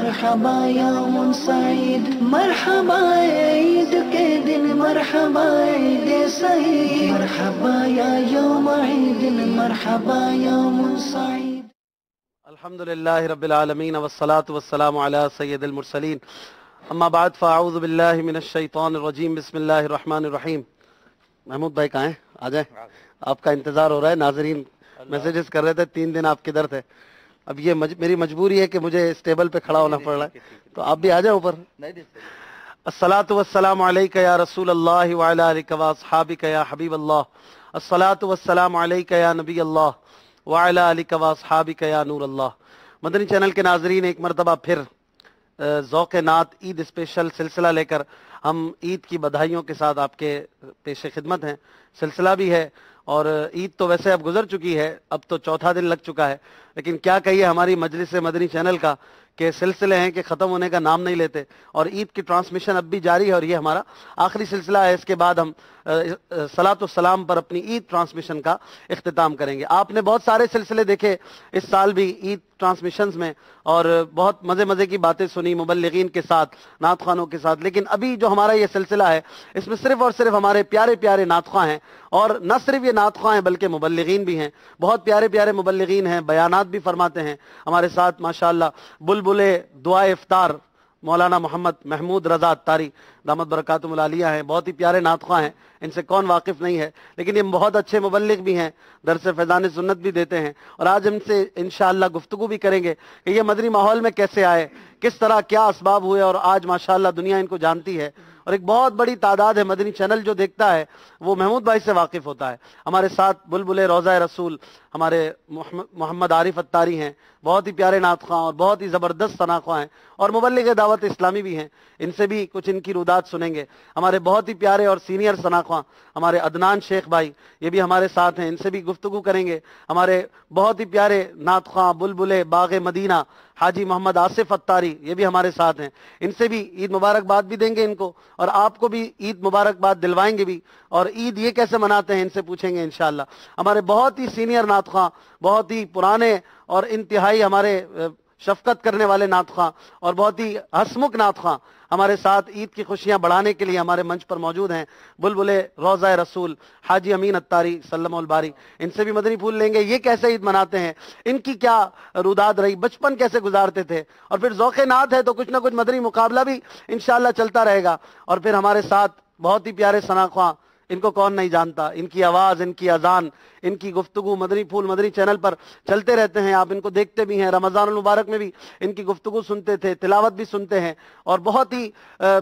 مرحبا یوم سعید، مرحبا عید کے دن، مرحبا عید سعید، مرحبا یا یوم عید، مرحبا یوم سعید۔ الحمدللہ رب العالمین والصلاة والسلام علی سید المرسلین، اما بعد فاعوذ باللہ من الشیطان الرجیم، بسم اللہ الرحمن الرحیم۔ محمود بھائی کہاں ہیں؟ آ جائیں، آپ کا انتظار ہو رہا ہے۔ ناظرین میسیجز کر رہے تھے 3 دن آپ کدھر تھے۔ اب یہ میری مجبوری ہے کہ مجھے اس ٹیبل پہ کھڑا ہونا پڑ رہا ہے، تو آپ بھی آ جائیں اوپر۔ الصلاۃ والسلام علیک یا رسول اللہ وعلی آلک واصحابک یا حبیب اللہ، الصلاۃ والسلام علیک یا نبی اللہ وعلی آلک واصحابک یا نور اللہ۔ مدنی چینل کے ناظرین، ایک مرتبہ پھر ذوق نعت عید اسپیشل سلسلہ لے کر ہم عید کی بدھائیوں کے ساتھ آپ کے پیش خدمت ہیں۔ سلسلہ بھی ہے اور عید تو ویسے اب گزر چکی ہے، اب تو چوتھا دن لگ چکا ہے، لیکن کیا کہیے ہماری مجلس مدنی چینل کا کہ سلسلے ہیں کہ ختم ہونے کا نام نہیں لیتے، اور عید کی ٹرانسمیشن اب بھی جاری ہے، اور یہ ہمارا آخری سلسلہ ہے۔ اس کے بعد ہم صلاۃ والسلام پر اپنی عید ٹرانسمیشن کا اختتام کریں گے۔ آپ نے بہت سارے سلسلے دیکھے اس سال بھی عید ٹرانسمیشنز میں، اور بہت مزے کی باتیں سنی مبلغین کے ساتھ، نعت خوانوں کے ساتھ، لیکن ابھی جو ہمارا یہ سلسلہ ہے اس میں صرف اور صرف ہمارے پیارے پیارے نعت خواں ہیں، اور نہ صرف یہ نعت خواں ہیں بلکہ مبلغین بھی ہیں۔ بہت پیارے پیارے مبلغین ہیں، بیانات بھی فرماتے ہیں ہمارے ساتھ ماشاءاللہ۔ بلبل دعائے افطار مولانا محمد محمود رضا اتاری دامت برکاتہم العالیہ ہیں، بہت ہی پیارے نعت خواں ہیں، ان سے کون واقف نہیں ہے، لیکن یہ بہت اچھے مبلغ بھی ہیں، درس فیضان سنت بھی دیتے ہیں، اور آج ہم سے انشاءاللہ گفتگو بھی کریں گے کہ یہ مدنی ماحول میں کیسے آئے، کس طرح کیا اسباب ہوئے، اور آج ماشاءاللہ دنیا ان کو جانتی ہے، اور ایک بہت بڑی تعداد ہے مدنی چینل جو دیکھتا ہے وہ محمود بھائی سے واقف ہوتا ہے۔ ہمارے ساتھ بلبل روضہ رسول ہمارے محمد عارف اتاری ہیں، بہت ہی پیارے نعت خواں اور بہت ہی زبردست ثنا خواں ہیں، اور مبلغ دعوت اسلامی بھی ہیں، ان سے بھی کچھ ان کی رودات سنیں گے۔ ہمارے بہت ہی پیارے اور سینئر ثنا خواں ہمارے عدنان شیخ بھائی، یہ بھی ہمارے ساتھ ہیں، ان سے بھی گفتگو کریں گے۔ ہمارے بہت ہی پیارے نعت خواں بلبل باغ مدینہ حاجی محمد آصف اتاری، یہ بھی ہمارے ساتھ ہیں، ان سے بھی عید مبارکباد بھی دیں گے ان کو، اور آپ کو بھی عید مبارکباد دلوائیں گے بھی، اور عید یہ کیسے مناتے ہیں ان سے پوچھیں گے انشاءاللہ۔ ہمارے بہت ہی سینئر نعت خواں، بہت ہی پرانے اور انتہائی ہمارے شفقت کرنے والے نعت خواں اور بہت ہی ہسمکھ نعت خواں ہمارے ساتھ عید کی خوشیاں بڑھانے کے لیے ہمارے منچ پر موجود ہیں۔ بلبل روضہ رسول حاجی امین اتاری سلم الباری، ان سے بھی مدنی پھول لیں گے، یہ کیسے عید مناتے ہیں، ان کی کیا روداد رہی، بچپن کیسے گزارتے تھے، اور پھر ذوق نعت ہے تو کچھ نہ کچھ مدنی مقابلہ بھی انشاءاللہ چلتا رہے گا۔ اور پھر ہمارے ساتھ بہت ہی پیارے ثنا خواں، ان کو کون نہیں جانتا، ان کی آواز، ان کی اذان، ان کی گفتگو مدنی پھول مدنی چینل پر چلتے رہتے ہیں، آپ ان کو دیکھتے بھی ہیں، رمضان المبارک میں بھی ان کی گفتگو سنتے تھے، تلاوت بھی سنتے ہیں، اور بہت ہی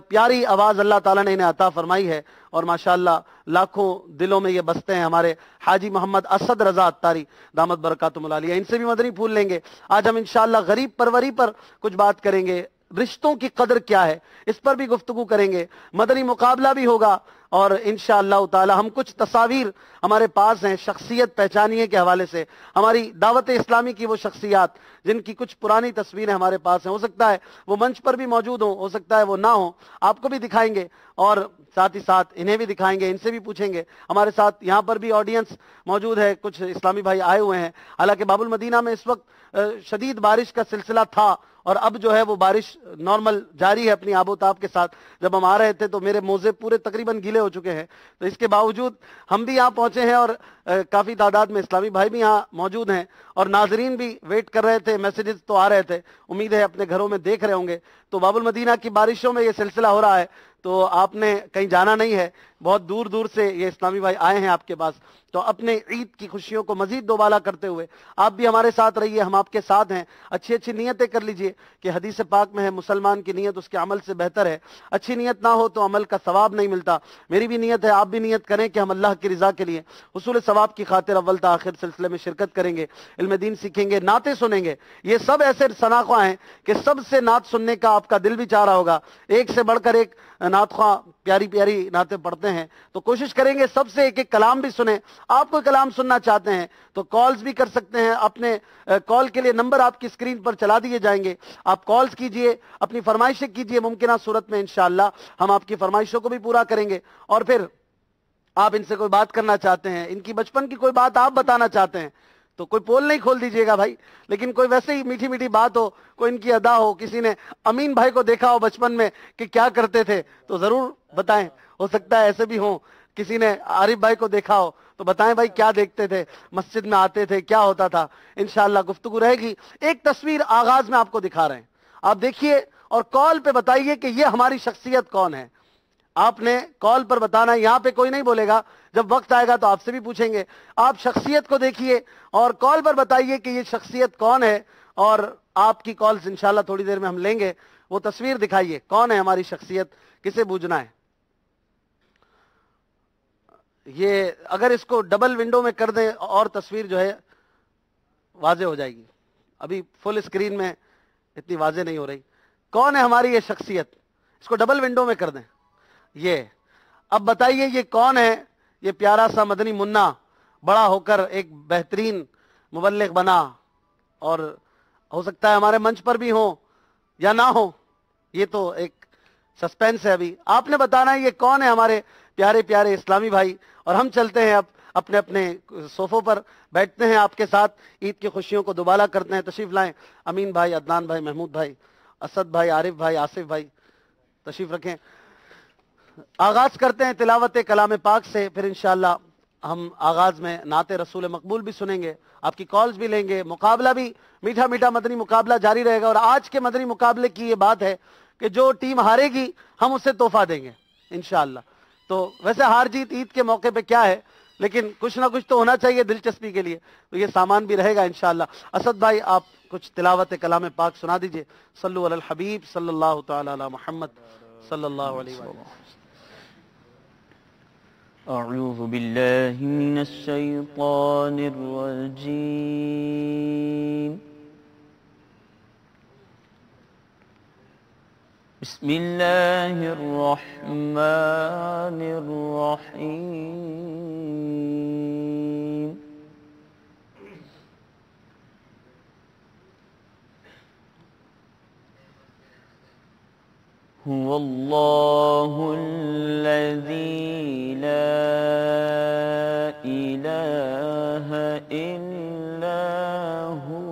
پیاری آواز اللہ تعالیٰ نے انہیں عطا فرمائی ہے، اور ماشاءاللہ لاکھوں دلوں میں یہ بستے ہیں۔ ہمارے حاجی محمد اسد رضا اتاری دامت برکاتہم العالیہ، ان سے بھی مدنی پھول لیں گے۔ آج ہم انشاءاللہ غریب پروری پر کچھ بات کریں گے، رشتوں کی قدر کیا ہے اس پر بھی گفتگو کریں گے، مدنی مقابلہ بھی ہوگا، اور انشاءاللہ تعالی ہم کچھ تصاویر ہمارے پاس ہیں شخصیت پہچانیے کے حوالے سے، ہماری دعوت اسلامی کی وہ شخصیات جن کی کچھ پرانی تصویریں ہمارے پاس ہیں، ہو سکتا ہے وہ منچ پر بھی موجود ہوں، ہو سکتا ہے وہ نہ ہوں، آپ کو بھی دکھائیں گے، اور ساتھ ہی ساتھ انہیں بھی دکھائیں گے، ان سے بھی پوچھیں گے۔ ہمارے ساتھ یہاں پر بھی آڈینس موجود ہے، کچھ اسلامی بھائی آئے ہوئے ہیں، حالانکہ باب المدینہ میں اس وقت شدید بارش کا سلسلہ تھا، اور اب جو ہے وہ بارش نارمل جاری ہے اپنی آب و تاب کے ساتھ۔ جب ہم آ رہے تھے تو میرے موزے پورے تقریباً گیلے ہو چکے ہیں، تو اس کے باوجود ہم بھی یہاں پہنچے ہیں، اور کافی تعداد میں اسلامی بھائی بھی یہاں موجود ہیں، اور ناظرین بھی ویٹ کر رہے تھے، میسیجز تو آ رہے تھے، امید ہے اپنے گھروں میں دیکھ رہے ہوں گے۔ تو باب المدینہ کی بارشوں میں یہ سلسلہ ہو رہا ہے، تو آپ نے کہیں جانا نہیں ہے، بہت دور دور سے یہ اسلامی بھائی آئے ہیں آپ کے پاس، تو اپنے عید کی خوشیوں کو مزید دوبالا کرتے ہوئے آپ بھی ہمارے ساتھ رہیے، ہم آپ کے ساتھ ہیں۔ اچھی اچھی نیتیں کر لیجئے کہ حدیث پاک میں ہے مسلمان کی نیت اس کے عمل سے بہتر ہے، اچھی نیت نہ ہو تو عمل کا ثواب نہیں ملتا۔ میری بھی نیت ہے، آپ بھی نیت کریں کہ ہم اللہ کی رضا کے لیے حصول ثواب کی خاطر اول تا آخر سلسلے میں شرکت کریں گے، علم دین سیکھیں گے، نعتیں سنیں گے۔ یہ سب ایسے ثنا خواں ہیں کہ سب سے نعت سننے کا آپ کا دل بھی چاہ رہا ہوگا، ایک سے بڑھ کر ایک نعت خواں پیاری پیاری نعتیں پڑھتے ہیں، تو کوشش کریں گے سب سے ایک ایک کلام بھی سنیں۔ آپ کو کلام سننا چاہتے ہیں تو کالز بھی کر سکتے ہیں، اپنے کال کے لیے نمبر آپ کی اسکرین پر چلا دیے جائیں گے، آپ کالز کیجئے، اپنی فرمائشیں کیجئے، ممکنہ صورت میں انشاءاللہ ہم آپ کی فرمائشوں کو بھی پورا کریں گے۔ اور پھر آپ ان سے کوئی بات کرنا چاہتے ہیں، ان کی بچپن کی کوئی بات آپ بتانا چاہتے ہیں، تو کوئی پول نہیں کھول دیجئے گا بھائی، لیکن کوئی ویسے ہی میٹھی میٹھی بات ہو، کوئی ان کی ادا ہو، کسی نے امین بھائی کو دیکھا ہو بچپن میں کہ کیا کرتے تھے تو ضرور بتائیں، ہو سکتا ہے ایسے بھی ہوں، کسی نے عارف بھائی کو دیکھا ہو تو بتائیں بھائی کیا دیکھتے تھے، مسجد میں آتے تھے، کیا ہوتا تھا۔ انشاءاللہ گفتگو رہے گی۔ ایک تصویر آغاز میں آپ کو دکھا رہے ہیں، آپ دیکھیے اور کال پہ بتائیے کہ یہ ہماری شخصیت کون ہے۔ آپ نے کال پر بتانا ہے، یہاں پہ کوئی نہیں بولے گا، جب وقت آئے گا تو آپ سے بھی پوچھیں گے۔ آپ شخصیت کو دیکھیے اور کال پر بتائیے کہ یہ شخصیت کون ہے، اور آپ کی کالز انشاءاللہ تھوڑی دیر میں ہم لیں گے۔ وہ تصویر دکھائیے، کون ہے ہماری شخصیت، کسے بوجھنا ہے۔ یہ اگر اس کو ڈبل ونڈو میں کر دیں اور تصویر جو ہے واضح ہو جائے گی، ابھی فل اسکرین میں اتنی واضح نہیں ہو رہی۔ کون ہے ہماری یہ شخصیت، اس کو ڈبل ونڈو میں کر دیں۔ یہ اب بتائیے یہ کون ہے۔ یہ پیارا سا مدنی منا بڑا ہو کر ایک بہترین مبلغ بنا، اور ہو سکتا ہے ہمارے منچ پر بھی ہوں یا نہ ہو، یہ تو ایک سسپینس ہے۔ ابھی آپ نے بتانا ہے یہ کون ہے ہمارے پیارے پیارے اسلامی بھائی، اور ہم چلتے ہیں اب اپنے اپنے صوفوں پر بیٹھتے ہیں، آپ کے ساتھ عید کی خوشیوں کو دوبالا کرتے ہیں۔ تشریف لائیں امین بھائی، عدنان بھائی، محمود بھائی، اسد بھائی، عارف بھائی، آصف بھائی، تشریف رکھیں۔ آغاز کرتے ہیں تلاوت کلام پاک سے، پھر انشاءاللہ ہم آغاز میں نعت رسول مقبول بھی سنیں گے، آپ کی کالز بھی لیں گے، مقابلہ بھی میٹھا میٹھا مدنی مقابلہ جاری رہے گا۔ اور آج کے مدنی مقابلے کی یہ بات ہے کہ جو ٹیم ہارے گی ہم اسے تحفہ دیں گے انشاءاللہ۔ تو ویسے ہار جیت عید کے موقع پہ کیا ہے، لیکن کچھ نہ کچھ تو ہونا چاہیے دلچسپی کے لیے، تو یہ سامان بھی رہے گا انشاءاللہ۔ اسد بھائی آپ کچھ تلاوت کلام پاک سنا دیجئے۔ صلو علی الحبیب صلی اللہ تعالی علی محمد صلی اللہ علیہ وسلم۔ أعوذ بالله من الشيطان الرجيم. بسم الله الرحمن الرحيم. هو الله الذي لا إله إلا هو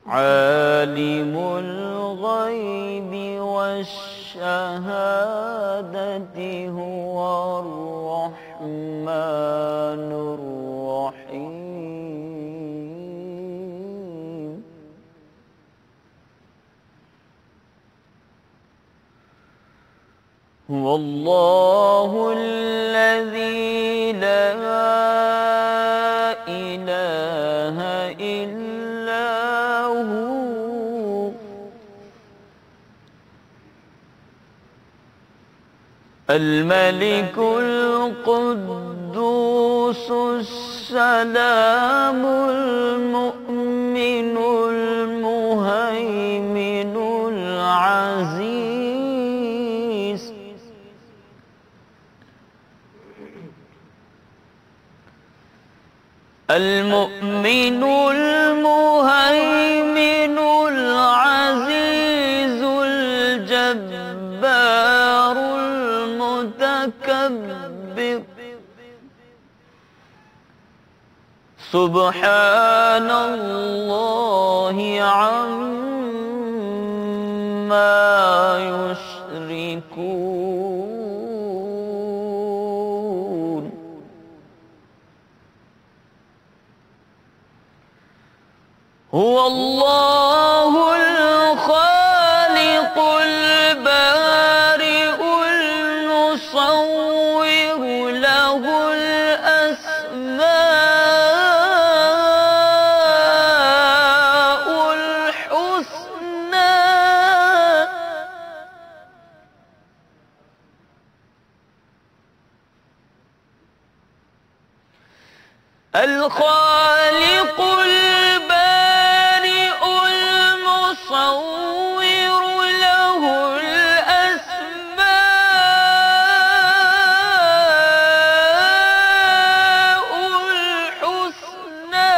عالم الغيب والشهادة هو الرحمن الرحيم. هو الله الذي لا إله إلا هو الملك القدوس السلام المؤمن المهيمن العزيز المؤمن المهيمن العزيز الجبار المتكبر سبحان الله عما يشركون. هو الله الخالق البارئ المصور له الأسماء الحسنى الخالق البارئ المصور له الأسماء الحسنى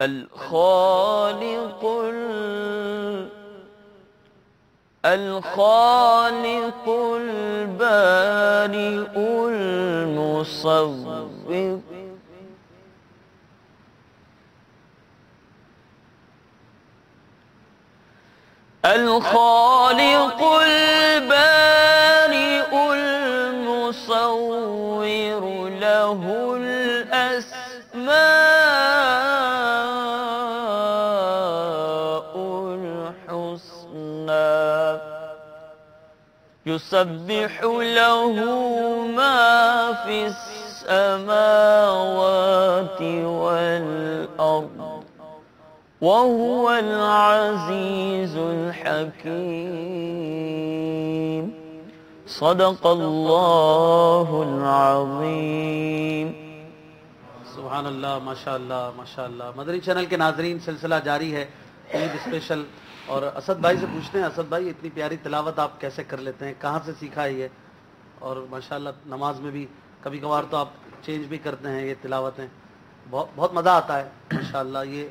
الخالق الخالق البارئ المصور الخالق البارئ المصور له الأسماء الحسنى يسبح له ما في السماوات والأرض وهو العزيز الحكيم صدق الله العظيم. سبحان اللہ، ماشاء اللہ ماشاء اللہ. مدنی چینل کے ناظرین، سلسلہ جاری ہے عید اسپیشل. اور اسد بھائی سے پوچھتے ہیں، اسد بھائی اتنی پیاری تلاوت آپ کیسے کر لیتے ہیں، کہاں سے سیکھا ہے یہ؟ اور ماشاءاللہ نماز میں بھی کبھی کبھار تو آپ چینج بھی کرتے ہیں یہ تلاوتیں، بہت مزہ آتا ہے ماشاءاللہ. یہ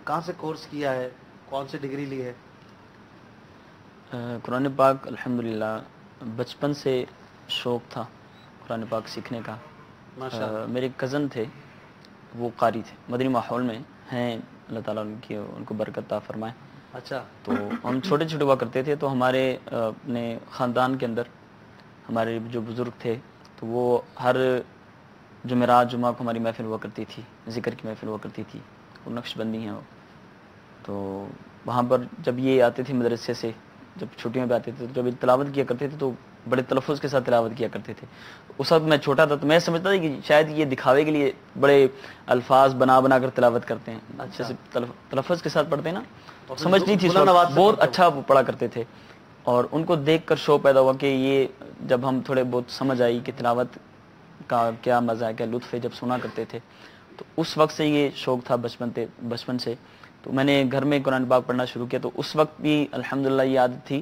کہاں سے کورس کیا ہے، کون سی ڈگری لی ہے؟ قرآن پاک الحمدللہ بچپن سے شوق تھا قرآن پاک سیکھنے کا. میرے کزن تھے، وہ قاری تھے، مدنی ماحول میں ہیں، اللہ تعالیٰ ان کو برکت عطا فرمائے. اچھا. تو ہم چھوٹے چھوٹے ہوا کرتے تھے، تو ہمارے اپنے خاندان کے اندر ہمارے جو بزرگ تھے تو وہ ہر جمعرات جمعہ کو ہماری محفل ہوا کرتی تھی، ذکر کی محفل ہوا کرتی تھی. وہ نقش بندی ہیں وہ. تو وہاں پر جب یہ آتے تھے مدرسے سے، جب چھٹیوں میں آتے تھے تو جب تلاوت کیا کرتے تھے تو بڑے تلفظ کے ساتھ تلاوت کیا کرتے تھے. اس وقت میں چھوٹا تھا تو میں سمجھتا تھا کہ شاید یہ دکھاوے کے لیے بڑے الفاظ بنا بنا کر تلاوت کرتے ہیں، جیسے تلفظ کے ساتھ پڑھتے ہیں نا. سمجھ نہیں تھی، بہت اچھا وہ پڑھا کرتے تھے. اور ان کو دیکھ کر شوق پیدا ہوا کہ یہ جب ہم تھوڑے بہت سمجھ آئی کہ تلاوت کا کیا مزہ ہے، کیا لطف ہے جب سنا کرتے تھے، تو اس وقت سے یہ شوق تھا بچپن سے. تو میں نے گھر میں قرآن پاک پڑھنا شروع کیا. تو اس وقت بھی الحمدللہ یہ عادت تھی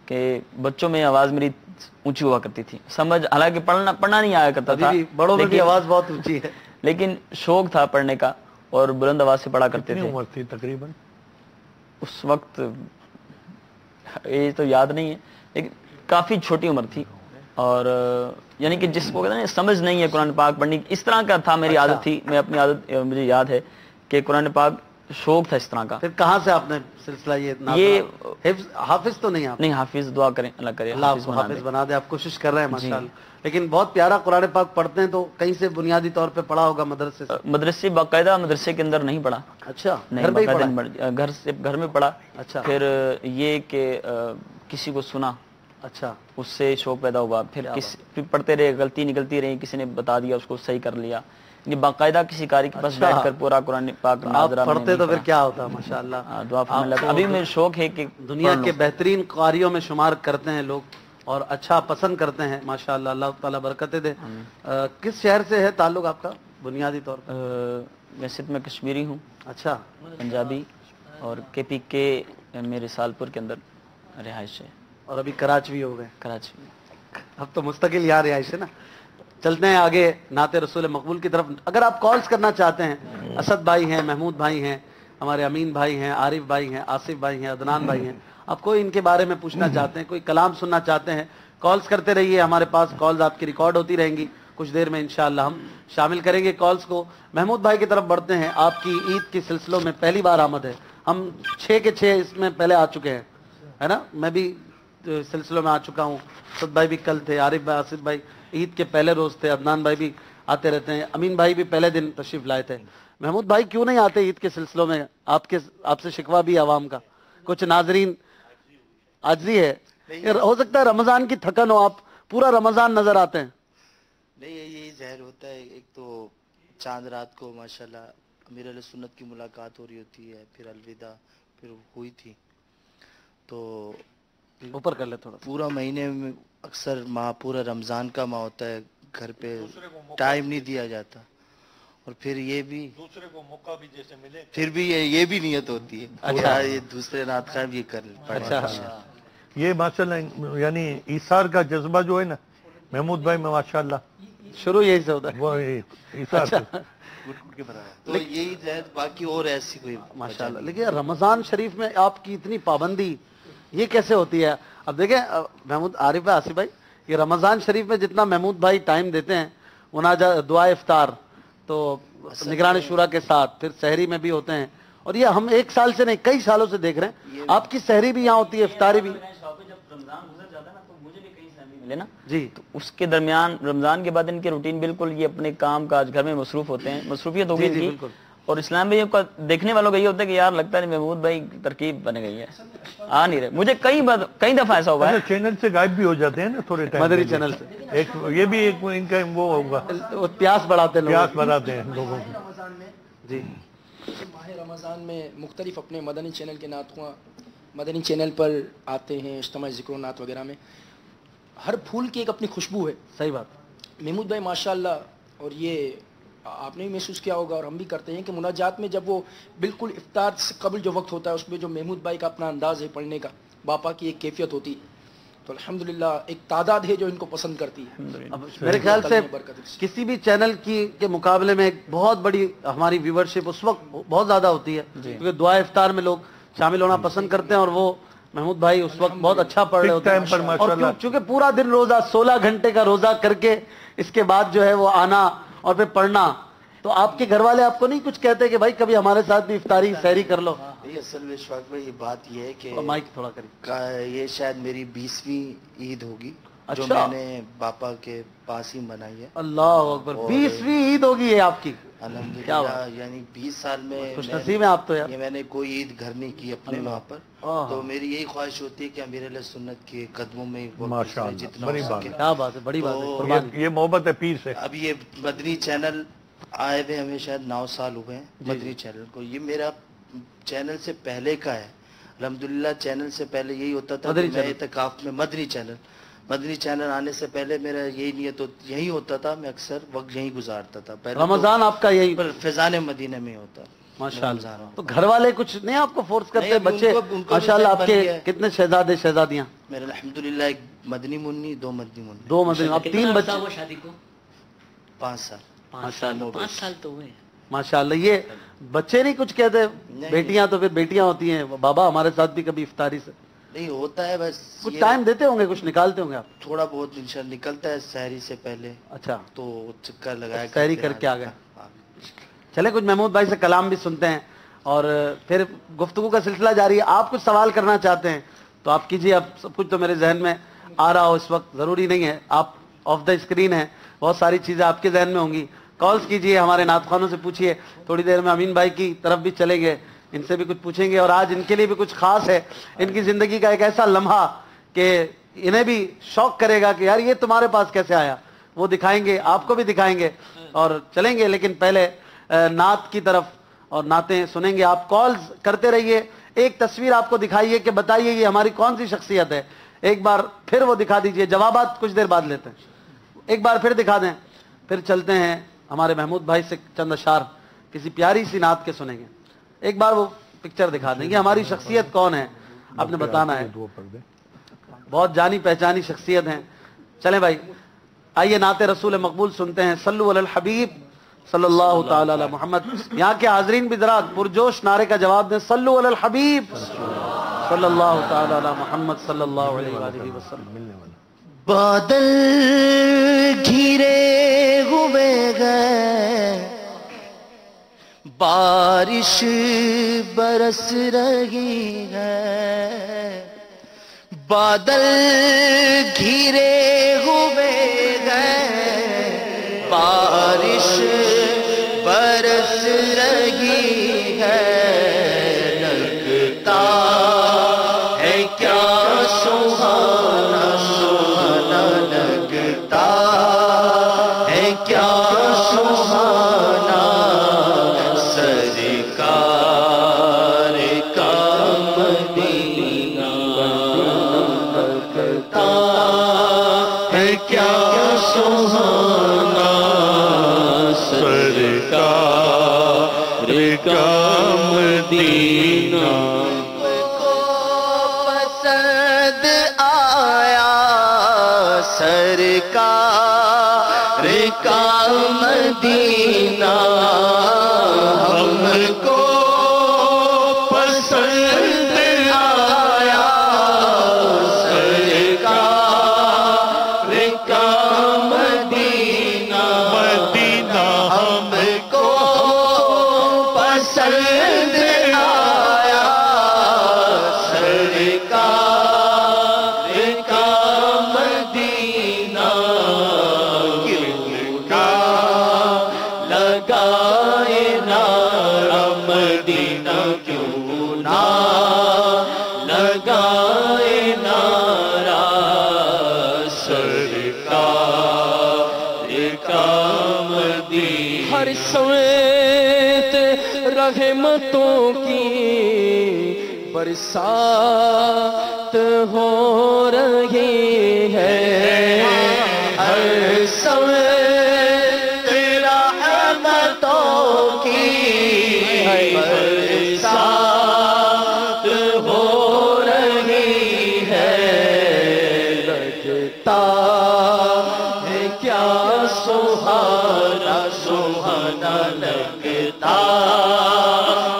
کہ بچوں میں آواز میری اونچی ہوا کرتی تھی. سمجھ حالانکہ پڑھنا نہیں آیا کرتا تھا، بڑوں میں بھی آواز بہت اونچی ہے، لیکن شوق تھا پڑھنے کا اور بلند آواز سے پڑھا کرتے تھے. کتنی عمر تھی تقریباً اس وقت؟ یہ تو یاد نہیں ہے، لیکن کافی چھوٹی عمر تھی. اور یعنی کہ جس کو کہتے ہیں سمجھ نہیں ہے قرآن پاک پڑھنے کی، اس طرح کا تھا میری عادت تھی. میں اپنی عادت مجھے یاد ہے کہ قرآن پاک شوق تھا اس طرح کا. پھر کہاں سے آپ نے سلسلہ یہ حافظ تو نہیں آپ؟ نہیں، حافظ دعا کریں اللہ کرے اللہ آپ کو حافظ بنا دے. آپ کوشش کر رہے ہیں ماشاءاللہ. لیکن بہت پیارا قرآن پاک پڑھتے ہیں. تو کہیں سے بنیادی طور پہ پڑھا ہوگا مدرسے سے؟ مدرسے باقاعدہ مدرسے کے اندر نہیں پڑھا. اچھا، گھر میں پڑھا. اچھا. پھر یہ کہ کسی کو سنا، اچھا، اس سے شوق پیدا ہوا. پھر پڑھتے رہے، غلطی نکلتی رہی، کسی نے بتا دیا، اس کو صحیح کر لیا. یہ باقاعدہ کسی قاری کے پاس بیٹھ کر پورا قرآن پاک ناظرہ پڑھتے تو پھر کیا ہوتا ماشاءاللہ. دعا فرمانے لگا. ابھی میرا شوق ہے کہ دنیا کے بہترین قاریوں میں شمار کرتے ہیں لوگ اور اچھا پسند کرتے ہیں ماشاءاللہ. اللہ تعالیٰ برکتیں دے. کس شہر سے ہے تعلق آپ کا بنیادی طور پر؟ ویسے تو میں کشمیری ہوں. اچھا. پنجابی. اور کے پی کے میرے سالپور کے اندر رہائش ہے. اور ابھی کراچی بھی ہو گئے؟ کراچی. اب تو مستقل یہاں رہائش ہے نا. چلتے ہیں آگے نعت رسول مقبول کی طرف. اگر آپ کالز کرنا چاہتے ہیں، اسد بھائی ہیں، محمود بھائی ہیں، ہمارے امین بھائی ہیں، عارف بھائی ہیں، آصف بھائی ہیں، عدنان بھائی ہیں، آپ کوئی ان کے بارے میں پوچھنا چاہتے ہیں، کوئی کلام سننا چاہتے ہیں، کالز کرتے رہیے. ہمارے پاس کالز آپ کی ریکارڈ ہوتی رہیں گی. کچھ دیر میں انشاءاللہ ہم شامل کریں گے کالز کو. محمود بھائی کی طرف بڑھتے ہیں. آپ کی عید کے سلسلوں میں پہلی بار آمد ہے. ہم 6 کے 6 اس میں پہلے آ چکے ہیں، ہے نا. میں بھی سلسلوں میں آ چکا ہوں. اسد بھائی بھی کل تھے، عارف بھائی، آصف بھائی عید کے پہلے روز تھے، عدنان بھائی بھی آتے رہتے ہیں، امین بھائی بھی پہلے دن تشریف لائے تھے. محمود بھائی کیوں نہیں آتے عید کے سلسلوں میں؟ آپ سے شکوہ بھی عوام کا، کچھ ناظرین عاجزی ہے. ہو سکتا ہے رمضان کی تھکن ہو، آپ پورا رمضان نظر آتے ہیں. نہیں، یہی ظاہر ہوتا ہے. ایک تو چاند رات کو ماشاءاللہ امیر علیہ سنت کی ملاقات ہو رہی ہوتی ہے، پھر الوداع پھر ہوئی تھی. تو اوپر کر لے تھوڑا. پورا مہینے میں اکثر پورا رمضان کا ماہ ہوتا ہے، گھر پہ ٹائم نہیں دیا جاتا. اور پھر یہ بھی دوسرے کو موقع بھی جیسے ملے، پھر بھی یہ بھی نیت ہوتی ہے. اچھا، یہ دوسرے رات کا بھی کر پڑھا. یہ ماشاءاللہ یعنی ایثار کا جذبہ جو ہے نا محمود بھائی میں ماشاءاللہ شروع یہی سے ہوتا ہے. وہ ایثار تو یہی باقی اور ایسی کوئی ماشاءاللہ. لیکن رمضان شریف میں آپ کی اتنی پابندی ये कैसे होती है? अब देखें महमूद आरिफ आसिफ भाई, ये रमजान शरीफ में जितना महमूद भाई टाइम देते हैं, मुनाजा दुआ इफ्तार तो निगरान शुरा के साथ, फिर सहरी में भी होते हैं, और ये हम एक साल से नहीं कई सालों से देख रहे हैं। आपकी सहरी भी यहाँ होती है, इफ्तारी भी। मिले ना जी, तो उसके दरमियान रमजान के बाद इनके रूटीन बिल्कुल ये अपने काम काज घर में मसरूफ होते हैं, मसरूफियत हो गई जी, इनकी। बिल्कुल। और इस्लाम भाई का देखने वालों का ये होता है कि यार लगता है महमूद भाई तरकीब बन गई है, आ नहीं रहे। मुझे कई दफा ऐसा हुआ है चैनल से गायब भी हो जाते हैं ना थोड़े टाइम मदरी के लिए। चैनल से एक ये भी एक इनका वो होगा, वो प्यास बढ़ाते लोग। प्यास बढ़ाते हैं लोगों की। रमज़ान में जी, माह रमज़ान में मुख्तलिफ अपने मदनी चैनल के नातख़्वां मदनी चैनल पर आते हैं, इज्तिमा ज़िक्र नात वगैरह में। हर फूल की एक अपनी खुशबू है। सही बात। महमूद भाई माशाल्लाह, और ये आपने भी महसूस किया होगा और हम भी करते हैं कि मुनाजात में जब वो बिल्कुल इफ्तार से कबल जो वक्त होता है उसमें जो महमूद भाई का अपना अंदाज़ है पढ़ने का, बापा की एक कैफियत होती है, तो अल्हम्दुलिल्लाह एक तादाद है जो इनको पसंद करती है। अब मेरे ख्याल से किसी भी चैनल की के मुकाबले में एक बहुत बड़ी हमारी व्यूवरशिप उस वक्त बहुत ज्यादा होती है, क्योंकि दुआ इफ्तार में लोग शामिल होना पसंद करते हैं, और वो महमूद भाई उस वक्त बहुत अच्छा पढ़ रहे होते हैं। और चूंकि पूरा दिन रोजा 16 घंटे का रोजा करके इसके बाद जो है वो आना और फिर पढ़ना, तो आपके घर वाले आपको नहीं कुछ कहते कि भाई कभी हमारे साथ भी इफ्तारी सहरी कर लो? ये असल में इशफाक भाई ये बात ये है कि माइक थोड़ा करिए। ये शायद मेरी 20वीं ईद होगी जो अच्छा। मैंने पापा के पास ही मनाई है। अल्लाह अकबर, 20वीं ईद होगी है आपकी? क्या अल्हम्दुलिल्लाह, बात। यानी 20 साल में खुशनसीब है आप तो यार। ये मैंने कोई ईद घर नहीं की अपने वहाँ पर, तो मेरी यही ख्वाहिश होती है कि मेरे लिए सुन्नत के कदमों में माशाअल्लाह, जितना बड़ी हो बात सके। क्या बात है, बड़ी बात है। ये मोहब्बत है पीर से। अब ये मदनी चैनल आए हुए हमें शायद 9 साल हुए हैं मदनी चैनल को। ये मेरा चैनल से पहले का है। अल्हम्दुलिल्लाह चैनल से पहले यही होता था कि मैं इत्तिकाफ में मदनी चैनल आने से पहले मेरा यही नियत यही होता था, मैं अक्सर वक्त यहीं गुजारता था। पहले रमजान आपका यही पर फैजान मदीना में होता। माशाल्लाह। तो घर वाले कुछ नहीं आपको फोर्स करते? नहीं, बच्चे उनको माशाल्लाह बन गया आपके है। कितने शहजादे शहजादियां? मेरे अल्हम्दुलिल्लाह एक मदनी मुन्नी, 2 मदनी मुन्नी। 2 मदनी, अब 3 बच्चे। शादी को 5 साल। माशाल्लाह 5 साल तो हुए। माशाल्लाह। ये बच्चे नहीं कुछ कहते? बेटियां तो फिर बेटियां होती हैं, बाबा हमारे साथ भी कभी इफ्तारी से नहीं होता है, बस कुछ टाइम देते होंगे, कुछ निकालते होंगे आप? थोड़ा बहुत इंशाल्लाह निकलता है सहरी से पहले। अच्छा, तो चक्कर लगाया सहरी करके आ गए। हाँ। चले कुछ महमूद भाई से कलाम भी सुनते हैं और फिर गुफ्तगू का सिलसिला जारी है। आप कुछ सवाल करना चाहते हैं तो आप कीजिए। अब सब कुछ तो मेरे जहन में आ रहा हो इस वक्त जरूरी नहीं है, आप ऑफ द स्क्रीन है, बहुत सारी चीजें आपके जहन में होंगी। कॉल्स कीजिए, हमारे नातखानों से पूछिए। थोड़ी देर में अमीन भाई की तरफ भी चलेंगे, इनसे भी कुछ पूछेंगे। और आज इनके लिए भी कुछ खास है, इनकी जिंदगी का एक ऐसा लम्हा कि इन्हें भी शौक करेगा कि यार ये तुम्हारे पास कैसे आया। वो दिखाएंगे, आपको भी दिखाएंगे और चलेंगे। लेकिन पहले नात की तरफ और नातें सुनेंगे। आप कॉल्स करते रहिए, एक तस्वीर आपको दिखाइए कि बताइए ये हमारी कौन सी शख्सियत है। एक बार फिर वो दिखा दीजिए, जवाबात कुछ देर बाद लेते हैं। एक बार फिर दिखा दें, फिर चलते हैं हमारे महमूद भाई से चंद अशार किसी प्यारी सी नात के सुनेंगे। एक बार वो पिक्चर दिखा देंगे, हमारी शख्सियत कौन है आपने बताना है। बहुत जानी पहचानी शख्सियत हैं। चलें भाई, आइए नाते रसूल मकबूल सुनते हैं। सल्लु अलल हबीब सल्लल्लाहु ताला अला मुहम्मद। यहाँ के हाजरीन भी जरा पुरजोश नारे का जवाब दें। सल्लु अलल हबीब सल्लल्लाहु ताला अला मुहम्मद सल्लल्लाहु अलैहि वसल्लम। बादल घिरे हुए गए, बारिश बरस रही है। बादल घिरे हुए गए, बारिश बरस रही है। लगता है क्या सुहाना, सुहाना लगता है क्या सुहाना। सरकार का मदीना लगता है क्या सुहाना। सरकार का मदीना को पसंद आया। सरकार का मदीना हमको पसंद आया। बरसात रहमतों की बरसात हो रही है हर समय तेरा रहमतों की बरसात हो रही है लगता है क्या सुहाना सुहाना लगता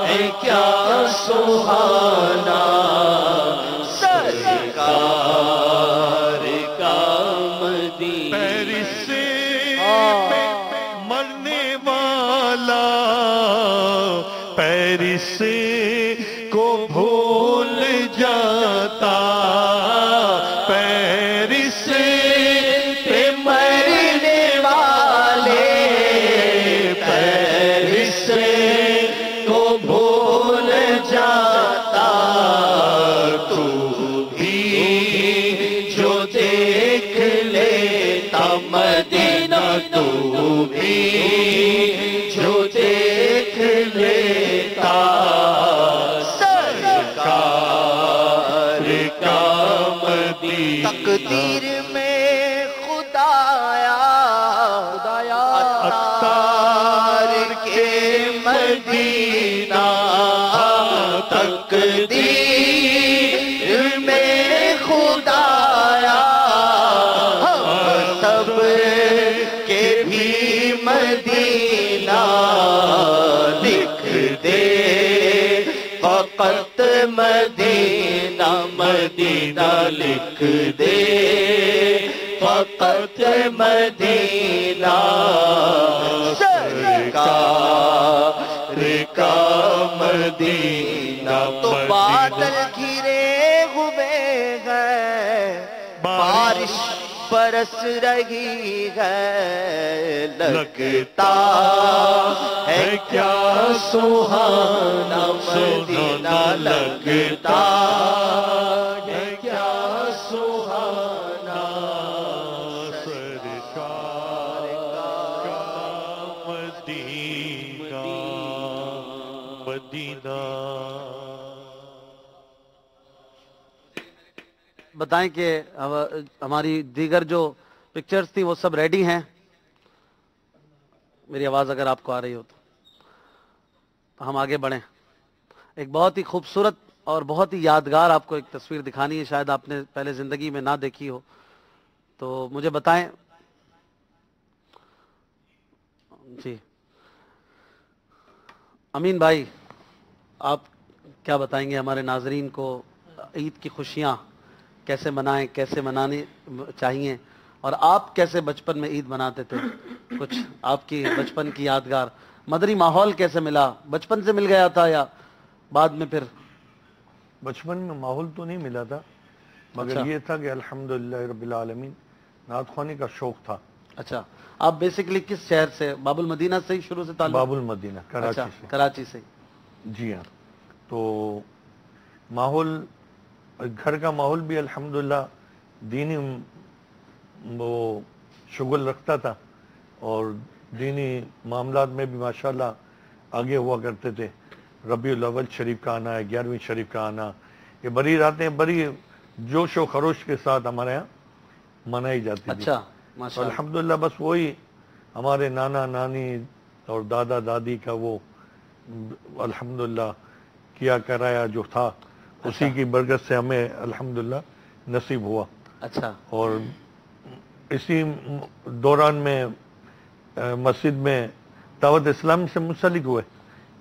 है क्या सुहाना सरकार का मदीना पेरिस में मरने वाला पेरिस को भूल जाता पेरिस पे मरने वाले पेरिस को भूल जाता तू भी जो देख लेता मदीना तू भी जो देख लेता सरकार का मदीना तकदीर में खुदाया अत्तार के मदीना तकदीर में खुदाया हम सब के भी मदीना लिख दे फकत मदीना मदीना लिख दे फकत मदीना सरकार का मदीना तो बादल घिरे हुए हैं बारिश बरस रही है लगता है क्या सुहाना मदीना लगता है क्या सुहाना सरकार का मदीना मदीना बताएं कि हमारी दीगर जो पिक्चर्स थी वो सब रेडी हैं। मेरी आवाज़ अगर आपको आ रही हो तो हम आगे बढ़ें। एक बहुत ही खूबसूरत और बहुत ही यादगार आपको एक तस्वीर दिखानी है, शायद आपने पहले ज़िंदगी में ना देखी हो, तो मुझे बताएं। जी अमीन भाई, आप क्या बताएंगे हमारे नाजरीन को ईद की खुशियाँ कैसे मनाएं, कैसे मनानी चाहिए, और आप कैसे बचपन में ईद मनाते थे? कुछ आपकी बचपन की यादगार, मदरी माहौल कैसे मिला, बचपन से मिल गया था या बाद में फिर? बचपन में माहौल तो नहीं मिला था, मगर अच्छा। ये था कि अल्हम्दुलिल्लाह रब्बिल आलमीन नात ख्वानी का शौक था। अच्छा, आप बेसिकली किस शहर से? बाबुल मदीना से ही शुरू से ताल्लुक? बाबुल मदीना कराची अच्छा, से। कराची से। जी हाँ, तो माहौल, घर का माहौल भी अल्हम्दुलिल्लाह दीनी वो शुगल रखता था और दीनी मामलात में भी माशाल्लाह आगे हुआ करते थे। रबीउल अव्वल शरीफ का आना है, 11वीं शरीफ का आना, ये बड़ी रातें बड़ी जोश व खरोश के साथ हमारे यहाँ मनाई जाती थी। अच्छा, तो माशाल्लाह। अल्हम्दुलिल्लाह बस वही हमारे नाना नानी और दादा दादी का वो अल्हम्दुलिल्लाह किया कराया जो था, उसी की बरकत से हमें अल्हम्दुलिल्लाह नसीब हुआ। अच्छा, और इसी दौरान में मस्जिद में दावत इस्लाम से मुंसलिक हुए,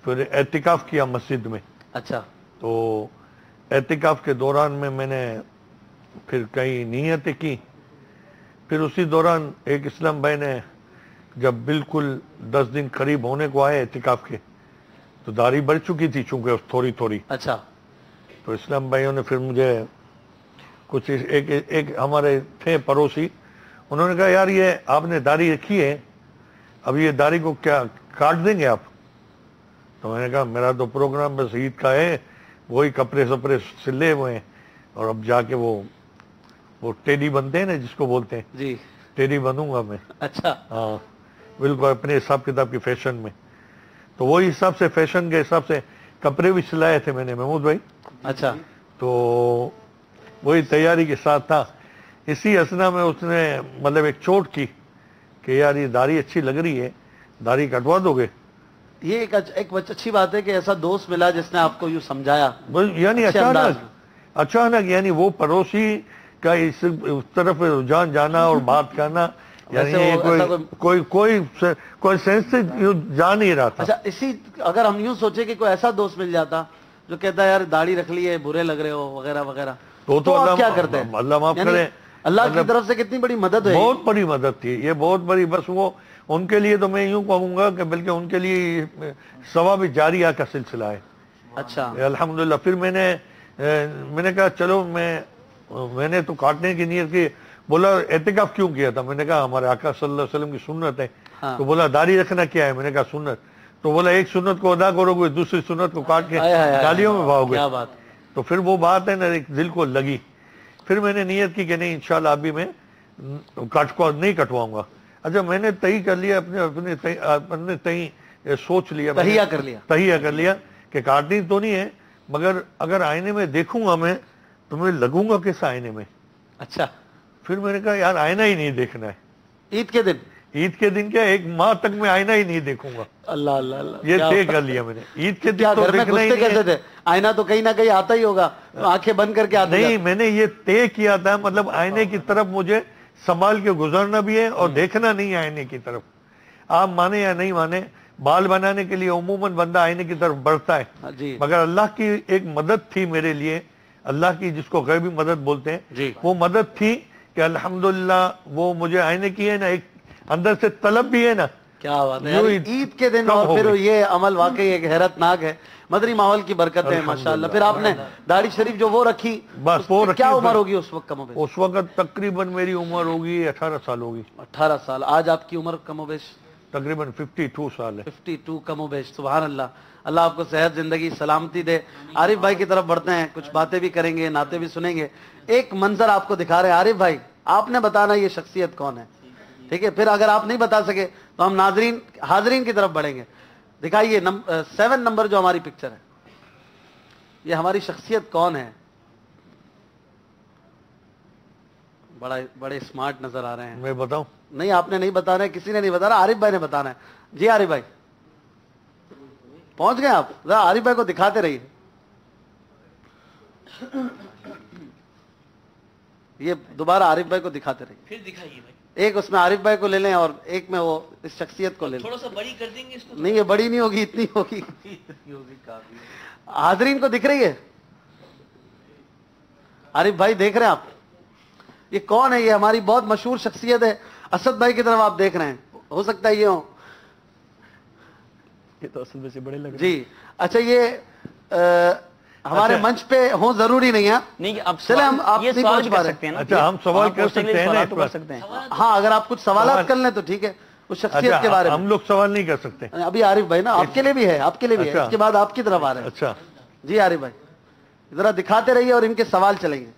फिर एतिकाफ किया मस्जिद में। अच्छा, तो एतिकाफ के दौरान में मैंने फिर कई नीयतें की। फिर उसी दौरान एक इस्लाम भाई ने जब बिल्कुल 10 दिन करीब होने को आए एतिकाफ के, तो दाढ़ी बढ़ चुकी थी चूंकि थोड़ी थोड़ी। अच्छा, तो इस्लाम भाइयों ने फिर मुझे कुछ एक हमारे थे पड़ोसी, उन्होंने कहा यार ये आपने दाढ़ी रखी है, अब ये दाढ़ी को क्या काट देंगे आप? तो मैंने कहा मेरा तो प्रोग्राम बस ईद का है, वही कपड़े सपड़े सिले हुए हैं, और अब जाके वो टेडी बनते हैं ना जिसको बोलते हैं, जी, टेडी बनूंगा मैं। अच्छा, हाँ, बिल्कुल अपने हिसाब किताब की फैशन में। तो वही हिसाब से फैशन के हिसाब से कपड़े भी सिलाए थे मैंने महमूद भाई। अच्छा, तो वही तैयारी के साथ था। इसी असना में उसने मतलब एक चोट की कि यार ये दाढ़ी अच्छी लग रही है, दाढ़ी कटवा दोगे? ये एक अच्छी बात है कि ऐसा दोस्त मिला जिसने आपको यूं समझाया। यानी अच्छे अंदाज अचानक यानी वो पड़ोसी का उस तरफ रुझान जाना और बात करना, यानी वैसे ये वो ऐसा कोई सेंस से जा नहीं रहा था। अच्छा, इसी अगर हम यूं सोचे कि कोई ऐसा दोस्त मिल जाता जो कहता है यार दाढ़ी रख ली है, बुरे लग रहे हो वगैरह वगैरह, तो आप क्या करते हैं? अल्लाह माफ यानी करे, अल्लाह की तरफ से कितनी बड़ी मदद है। बहुत बड़ी मदद थी ये, बहुत बड़ी। बस वो उनके लिए तो मैं यूं कहूंगा कि बल्कि उनके लिए सवाब जारिया का सिलसिला है। अच्छा, अल्हम्दुलिल्लाह। फिर मैंने कहा चलो मैंने तो काटने की नीयत की। बोला एतिकाफ क्यों किया था? मैंने कहा हमारे आका सल्लल्लाहु अलैहि वसल्लम की सुन्नत है। हाँ। तो बोला दाढ़ी रखना क्या है? मैंने कहा सुन्नत। तो बोला एक सुन्नत को अदा करोगे, दूसरी सुन्नत को काट के गालियों में भागोगे। क्या बात। तो फिर वो बात है ना, एक दिल को लगी। फिर मैंने नियत की कि नहीं इंशाल्लाह अभी मैं नहीं कटवाऊंगा। अच्छा, मैंने तय कर लिया, अपने तय सोच लिया, तहिया कर लिया कि काटनी तो नहीं है, मगर अगर आईने में देखूंगा मैं तो मैं लगूंगा किस आईने में। अच्छा, फिर मैंने कहा यार आईना ही नहीं देखना है। ईद के दिन क्या, एक माह तक मैं आईना ही नहीं देखूंगा। अल्लाह अल्लाह अल्लाह, ये तय कर लिया मैंने। ईद के दिन तो घर में देखना ही घुसते नहीं कैसे थे? आईना तो कहीं ना कहीं आता ही होगा, आंखें बंद करके आते नहीं, मैंने ये तय किया था, मतलब आईने की तरफ मुझे संभाल के गुजरना भी है और देखना नहीं है आईने की तरफ। आप माने या नहीं माने, बाल बनाने के लिए उमूमन बंदा आईने की तरफ बढ़ता है, मगर अल्लाह की एक मदद थी मेरे लिए, अल्लाह की जिसको गैबी मदद बोलते हैं, वो मदद थी कि अल्हम्दुलिल्लाह वो मुझे आईने की है ना, एक अंदर से तलब भी है ना। क्या बात है, ईद के दिन और फिर ये अमल वाकई एक हैरतनाक है। मदरी माहौल की बरकत है माशाअल्लाह। फिर आपने दाढ़ी शरीफ जो वो रखी, बस वो रखी। क्या उम्र होगी उस वक्त कमोबेश? उस वक्त तकरीबन मेरी उम्र होगी 18 साल होगी। 18 साल। आज आपकी उम्र कमोबेश तकरीबन 52 साल है। 52 कमोबेश। सुभान अल्लाह। अल्लाह आपको सेहत, जिंदगी, सलामती दे। आरिफ भाई की तरफ बढ़ते हैं, कुछ बातें भी करेंगे, नाते भी सुनेंगे। एक मंजर आपको दिखा रहे हैं आरिफ भाई, आपने बताना ये शख्सियत कौन है, ठीक है? फिर अगर आप नहीं बता सके तो हम हाजरीन की तरफ बढ़ेंगे। दिखाइए 7 नंबर जो हमारी पिक्चर है, ये हमारी शख्सियत कौन है? बड़े स्मार्ट नजर आ रहे हैं। मैं बताऊं? नहीं, आपने नहीं बताना है, किसी ने नहीं बताना, आरिफ भाई ने बताना है। जी आरिफ भाई पहुंच गए आप? जरा आरिफ भाई को दिखाते रहिए। ये दोबारा आरिफ भाई को दिखाते रहिए। फिर दिखाइए भाई। एक उसमें आरिफ भाई को ले लें और एक में वो इस शख्सियत को ले लें। थोड़ा सा बड़ी कर देंगे इसको। नहीं, ये बड़ी नहीं होगी, इतनी होगी। हाजरीन को दिख रही है? आरिफ भाई देख रहे हैं आप? ये कौन है? ये हमारी बहुत मशहूर शख्सियत है। असद भाई की तरफ आप देख रहे हैं, हो सकता है ये हो। ये तो असल में से बड़े लग रहे जी। अच्छा, ये हमारे मंच पे हो जरूरी नहीं है। नहीं, अब चले हम आप ये नहीं सवाल पहुंच कर पा रहे। सकते हैं ना। अच्छा, हम सवाल कर सकते हैं ना, तो कर सकते हैं। हाँ, अगर आप कुछ सवाल कर लें तो ठीक है उस शख्सियत के बारे में। हम लोग सवाल नहीं कर सकते। अभी आरिफ भाई ना आपके लिए भी है, आपके लिए भी है। इसके बाद आपकी तरफ आ रहे हैं। अच्छा जी आरिफ भाई जरा दिखाते रहिए और इनके सवाल चलेंगे।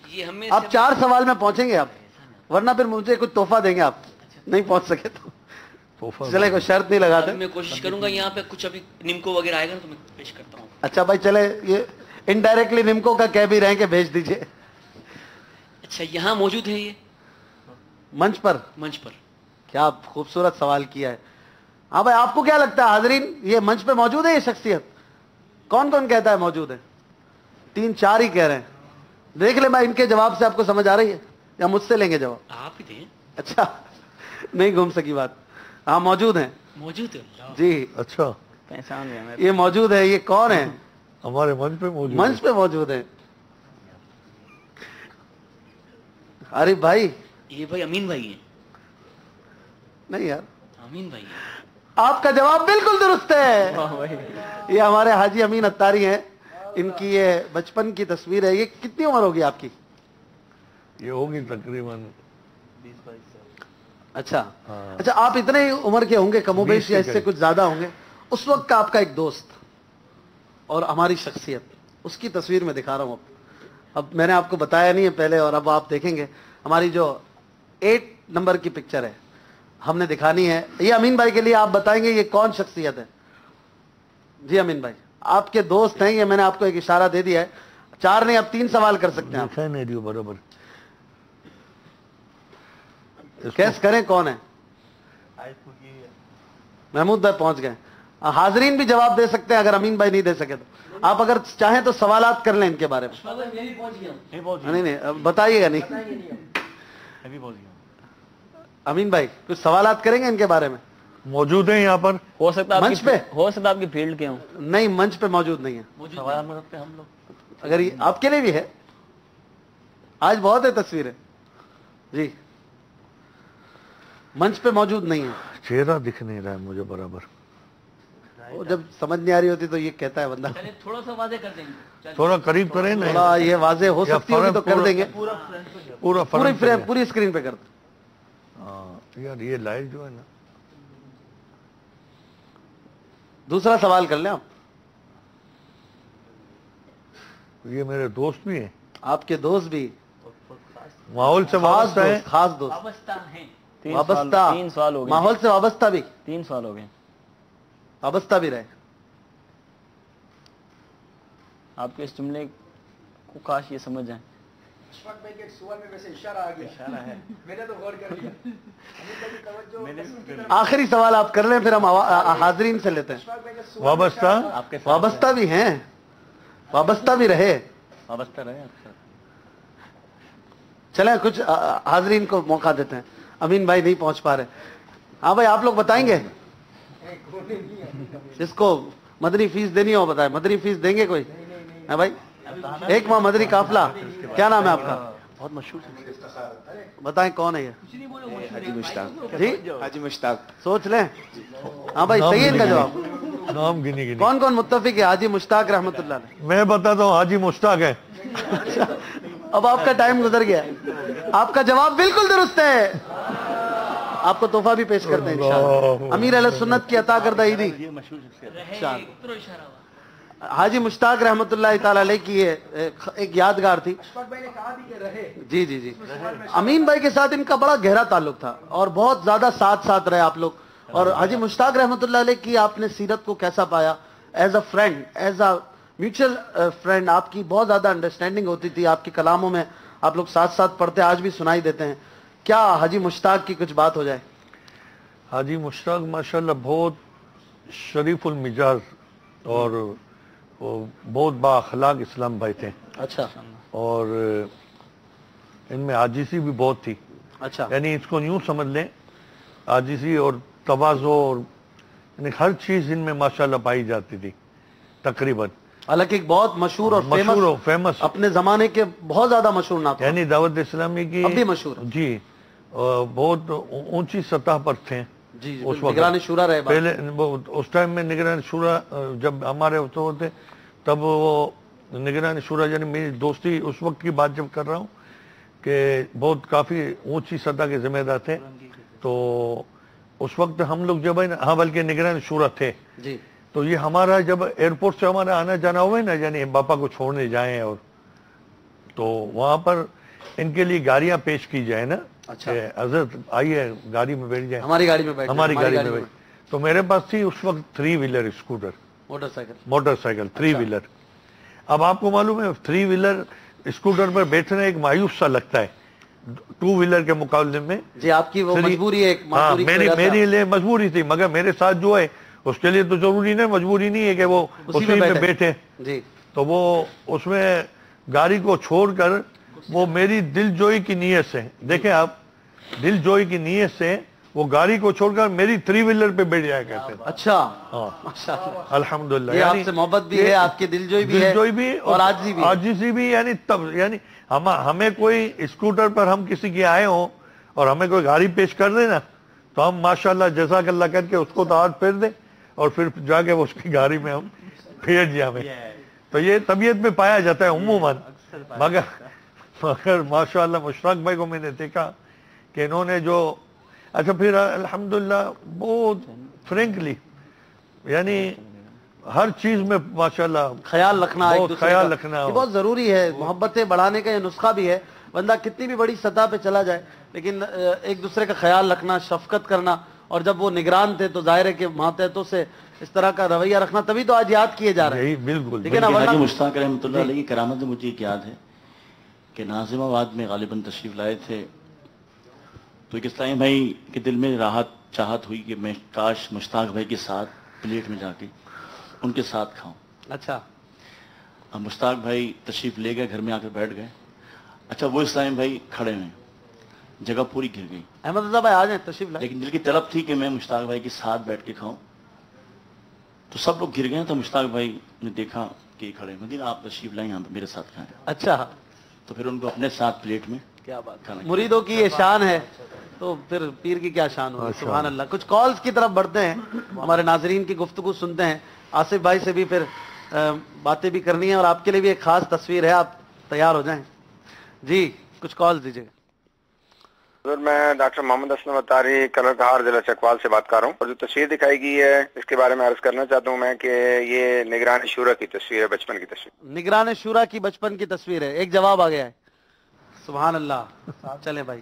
ये हमें आप 4 सवाल में पहुंचेंगे आप, वरना फिर मुझे कुछ तोहफा देंगे आप नहीं पहुंच सके तो। चले, कोई शर्त नहीं लगाते। मैं कोशिश करूंगा यहाँ पे कुछ अभी निम्को वगैरह आएगा तो मैं पेश करता हूँ। अच्छा भाई, चले ये इनडायरेक्टली निम्को का कह भी रहे हैं कि भेज दीजिए। अच्छा, यहाँ मौजूद है ये मंच पर? क्या खूबसूरत सवाल किया है। हाँ भाई, आपको क्या लगता है हाजरीन, ये मंच पे मौजूद है ये शख्सियत? कौन कौन कहता है मौजूद है? 3-4 ही कह रहे हैं। देख ले भाई, इनके जवाब से आपको समझ आ रही है या मुझसे लेंगे जवाब? आप ही दें। अच्छा, नहीं घूम सकी बात। हाँ, मौजूद है जी। अच्छा, पहचान गया। ये मौजूद है। ये कौन है? हमारे मंच पे मौजूद है। आरिफ भाई? ये भाई अमीन भाई है। नहीं यार, अमीन भाई है। आपका जवाब बिल्कुल दुरुस्त है। ये हमारे हाजी अमीन अत्तारी हैं। इनकी ये बचपन की तस्वीर है। ये कितनी उम्र होगी आपकी? ये होगी तकरीबन 20-22 साल। अच्छा अच्छा, आप इतने ही उम्र के होंगे कमोबेश या इससे कुछ ज्यादा होंगे। उस वक्त का आपका एक दोस्त और हमारी शख्सियत, उसकी तस्वीर में दिखा रहा हूं। अब मैंने आपको बताया नहीं है पहले, और अब आप देखेंगे हमारी जो 8 नंबर की पिक्चर है, ہم نے دکھانی ہے. یہ امین بھائی کے لیے آپ بتائیں گے یہ کون شخصیت ہے؟ جی امین بھائی آپ کے دوست ہیں, یہ میں نے آپ کو ایک اشارہ دے دیا ہے, 4 نہیں اب 3 سوال کر سکتے ہیں آپ. برابر کیس کریں کون ہے؟ محمود بھائی پہنچ گئے. حاضرین بھی جواب دے سکتے ہیں اگر امین بھائی نہیں دے سکے تو. آپ اگر چاہیں تو سوالات کر لیں ان کے بارے میں. نہیں بتائیے گا نہیں. امین بھائی کچھ سوالات کریں گے ان کے بارے میں؟ موجود ہیں یہاں پر؟ ہو سکتا منچ پہ ہو سکتا آپ کی فیلڈ کے ہوں. نہیں منچ پہ موجود نہیں ہے. ہم لوگ اگر یہ آپ کے لیے بھی ہے, آج بہت ہے تصویریں. جی منچ پہ موجود نہیں ہے. چہرہ دکھ نہیں رہا ہے مجھے برابر. جب سمجھ نہیں آ رہی ہوتی تو یہ کہتا ہے بندہ. تھوڑا سا واضح کر دیں گے. تھوڑا قریب کریں نا, تھوڑا یہ واضح ہو سکتی ہوگی تو کر دیں گے. پورا پوری فریم پوری اسکرین پہ کر دیں. ہاں یار یہ لائٹ جو ہے نا. دوسرا سوال کر لیں آپ. یہ میرے دوست بھی ہیں. آپ کے دوست بھی ماحول سے وابستہ ہیں. خاص دوست وابستہ ہیں. وابستہ 3 سال ہو گئے. ماحول سے وابستہ بھی 3 سال ہو گئے. وابستہ بھی رہے. آپ کے اس جملے کو کاش یہ سمجھ جائیں. اشفاق بھائی کے ایک سوال میں ویسے اشارہ آ گیا. اشارہ ہے میں نے تو غور کر لیا. آخری سوال آپ کر لیں پھر ہم حاضرین سے لیتے ہیں. وابستہ وابستہ بھی ہیں, وابستہ بھی رہے. وابستہ رہے. چلیں کچھ حاضرین کو موقع دیتے ہیں. امین بھائی نہیں پہنچ پا رہے. ہاں بھائی آپ لوگ بتائیں گے جس کو مدنی فیس دینی ہو بتائیں. مدنی فیس دیں گے کوئی؟ ہاں بھائی ایک ماہ مدنی قافلہ. کیا نام ہے آپ کا؟ بہت مشہور بتائیں کون ہے یہ؟ حاجی مشتاق. جی حاجی مشتاق. سوچ لیں. ہاں بھائی صحیح ہے ان کا جواب. نام گنی. کون کون متفق ہے؟ حاجی مشتاق رحمت اللہ علیہ. میں بتاتا ہوں حاجی مشتاق ہے. اب آپ کا ٹائم گزر گیا. آپ کا جواب بالکل درست ہے. آپ کو تحفہ بھی پیش کرتے ہیں انشاءاللہ. امیر اہل سنت کی عطا کردہ عیدی حاجی مشتاق رحمت اللہ تعالی علیہ کی ایک یادگار تھی. اشفاق بھائی نے کہا بھی کہ رہے. جی جی جی امین بھائی کے ساتھ ان کا بڑا گہرا تعلق تھا اور بہت زیادہ ساتھ رہے آپ لوگ. اور حاجی مشتاق رحمت اللہ علیہ کی آپ نے سیرت کو کیسا پایا؟ As a friend, as a mutual friend آپ کی بہت زیادہ انڈرسٹینڈنگ ہوتی تھی. آپ کے کلاموں میں آپ لوگ ساتھ پڑھتے, آج بھی سنائی دیتے ہیں. کیا حاجی مشتاق کی کچھ بات ہو جائے؟ حاجی مشتاق ماشاءاللہ بہت شریف المزاج اور بہت با اخلاق اسلام بھائی تھے. اچھا. اور ان میں عاجزی بھی بہت تھی. اچھا. یعنی اس کو یوں سمجھ لیں, عاجزی اور تواضع اور یعنی ہر چیز ان میں ماشاءاللہ پائی جاتی تھی تقریباً. حالانکہ ایک بہت مشہور اور فیمس اپنے زمانے کے بہت زیادہ مشہور نام, یعنی دعوت اسلامی کی اب بھی مشہور. جی بہت اونچی سطح پر تھے. جی اس وقت نگران شورا رہے. پہلے اس ٹائم میں نگران شورا جب ہمارے ہوتے تب وہ نگران شورا یعنی میری دوستی اس وقت کی بات جب کر رہا ہوں کہ بہت کافی اونچی سطح کے ذمہ دار تھے. تو اس وقت ہم لوگ جب ہاں بلکہ نگران شورا تھے. جی. تو یہ ہمارا جب ایئرپورٹ سے ہمارا آنا جانا ہوا ہے نا, یعنی باپا کو چھوڑنے جائیں اور تو وہاں پر ان کے لیے گاڑیاں پیش کی جائے نا. اچھا. حضرت آئیے گاڑی میں بیٹھ جائیں, ہماری گاڑی میں بیٹھ, ہماری گاڑی میں بیٹھ. تو میرے پاس تھی اس وقت 3 wheeler scooter, motor cycle 3 wheeler. اب آپ کو معلوم ہے 3 ویلر اسکوٹر پر بیٹھنا ایک مایوس سا لگتا ہے 2 ویلر کے مقابلے میں. جی آپ کی وہ مجبوری ہے. ہاں میری لیے مجبوری تھی, مگر میرے ساتھ جو ہے اس کے لیے تو ضروری نہیں, مجبوری نہیں ہے کہ وہ اسی میں بیٹھے. جی. تو وہ اس میں گاڑی کو چھوڑ کر وہ میری دل جوئی کی نیت سے, دیکھیں آپ, دل جوئی کی نیت سے وہ گاڑی کو چھوڑ کر میری 3 ویلر پہ بیٹھ جایا کرتے تھے. اچھا. ہاں الحمدللہ. یہ آپ سے محبت بھی ہے, آپ کی دل جوئی بھی اور عاجزی بھی. یعنی تب یعنی ہمیں کوئی اسکوٹر پر ہم کسی کے آئے ہوں اور ہمیں کوئی گاڑی پیش کر دے نا, تو ہم ماشاءاللہ جزاک اللہ کر کے اس کو تو ہاتھ پھیر دیں اور پھر جا کے اس کی گاڑی میں ہم پھیر جائیں. تو یہ طبیعت میں پایا جاتا ہے عموماً. مگر ماشاءاللہ مشتاق بھائی کو میں نے دیکھا کہ انہوں نے جو اچھا پھر الحمدللہ بہت فرینکلی یعنی ہر چیز میں ماشاءاللہ خیال رکھنا, خیال رکھنا بہت ضروری ہے. محبتیں بڑھانے کا یہ نسخہ بھی ہے. बंदा कितनी भी बड़ी सतह पे चला जाए, लेकिन एक दूसरे का ख्याल रखना, शफकत करना, और जब वो निगरान थे तो जाहिर है कि मातहतों से इस तरह का रवैया रखना, तभी तो आज याद किए जा रहे हैं। बिल्कुल। लेकिन हाजी मुश्ताक रहमतुल्लाह अलैह की करामत मुझे एक याद है कि नाजिमाबाद में गालिबन तशरीफ लाए थे, तो एक इस्लामी भाई के दिल में राहत चाहत हुई कि मैं काश मुश्ताक भाई के साथ प्लेट में जाके उनके साथ खाऊं। अच्छा। अब मुश्ताक भाई तशरीफ ले गए, घर में आकर बैठ गए। अच्छा, वो इस्लामी भाई खड़े हैं, जगह पूरी घिर गई। अहमद रजा भाई आ जाए, तशरीफ लाए। लेकिन दिल की तलब थी कि मैं मुश्ताक भाई के साथ बैठ के खाऊं, तो सब लोग घिर गए। तो मुश्ताक भाई ने देखा कि खड़े, मदीना आप तशरीफ लाए यहाँ मेरे साथ खाएं। अच्छा। तो फिर उनको अपने साथ प्लेट में क्या बात, मुरीदों की ये शान है, तो फिर पीर की क्या शान होगी। सुभान अल्लाह। कुछ कॉल्स की तरफ बढ़ते हैं, हमारे नाजरीन की गुफ्तगू सुनते हैं। आसिफ भाई से भी फिर बातें भी करनी है, और आपके लिए भी एक खास तस्वीर है, आप तैयार हो जाएं जी। कुछ कॉल्स दीजिए। मैं डॉक्टर मोहम्मद असलम अत्तारी कलरधार जिला चकवाल से बात कर रहा हूँ, और जो तस्वीर दिखाई गई है इसके बारे में अर्ज करना चाहता हूँ मैं कि ये निगरान शूरा की तस्वीर है, बचपन की तस्वीर। निगरान शूरा की बचपन की तस्वीर है। एक जवाब आ गया है। सुभान अल्लाह। चले भाई,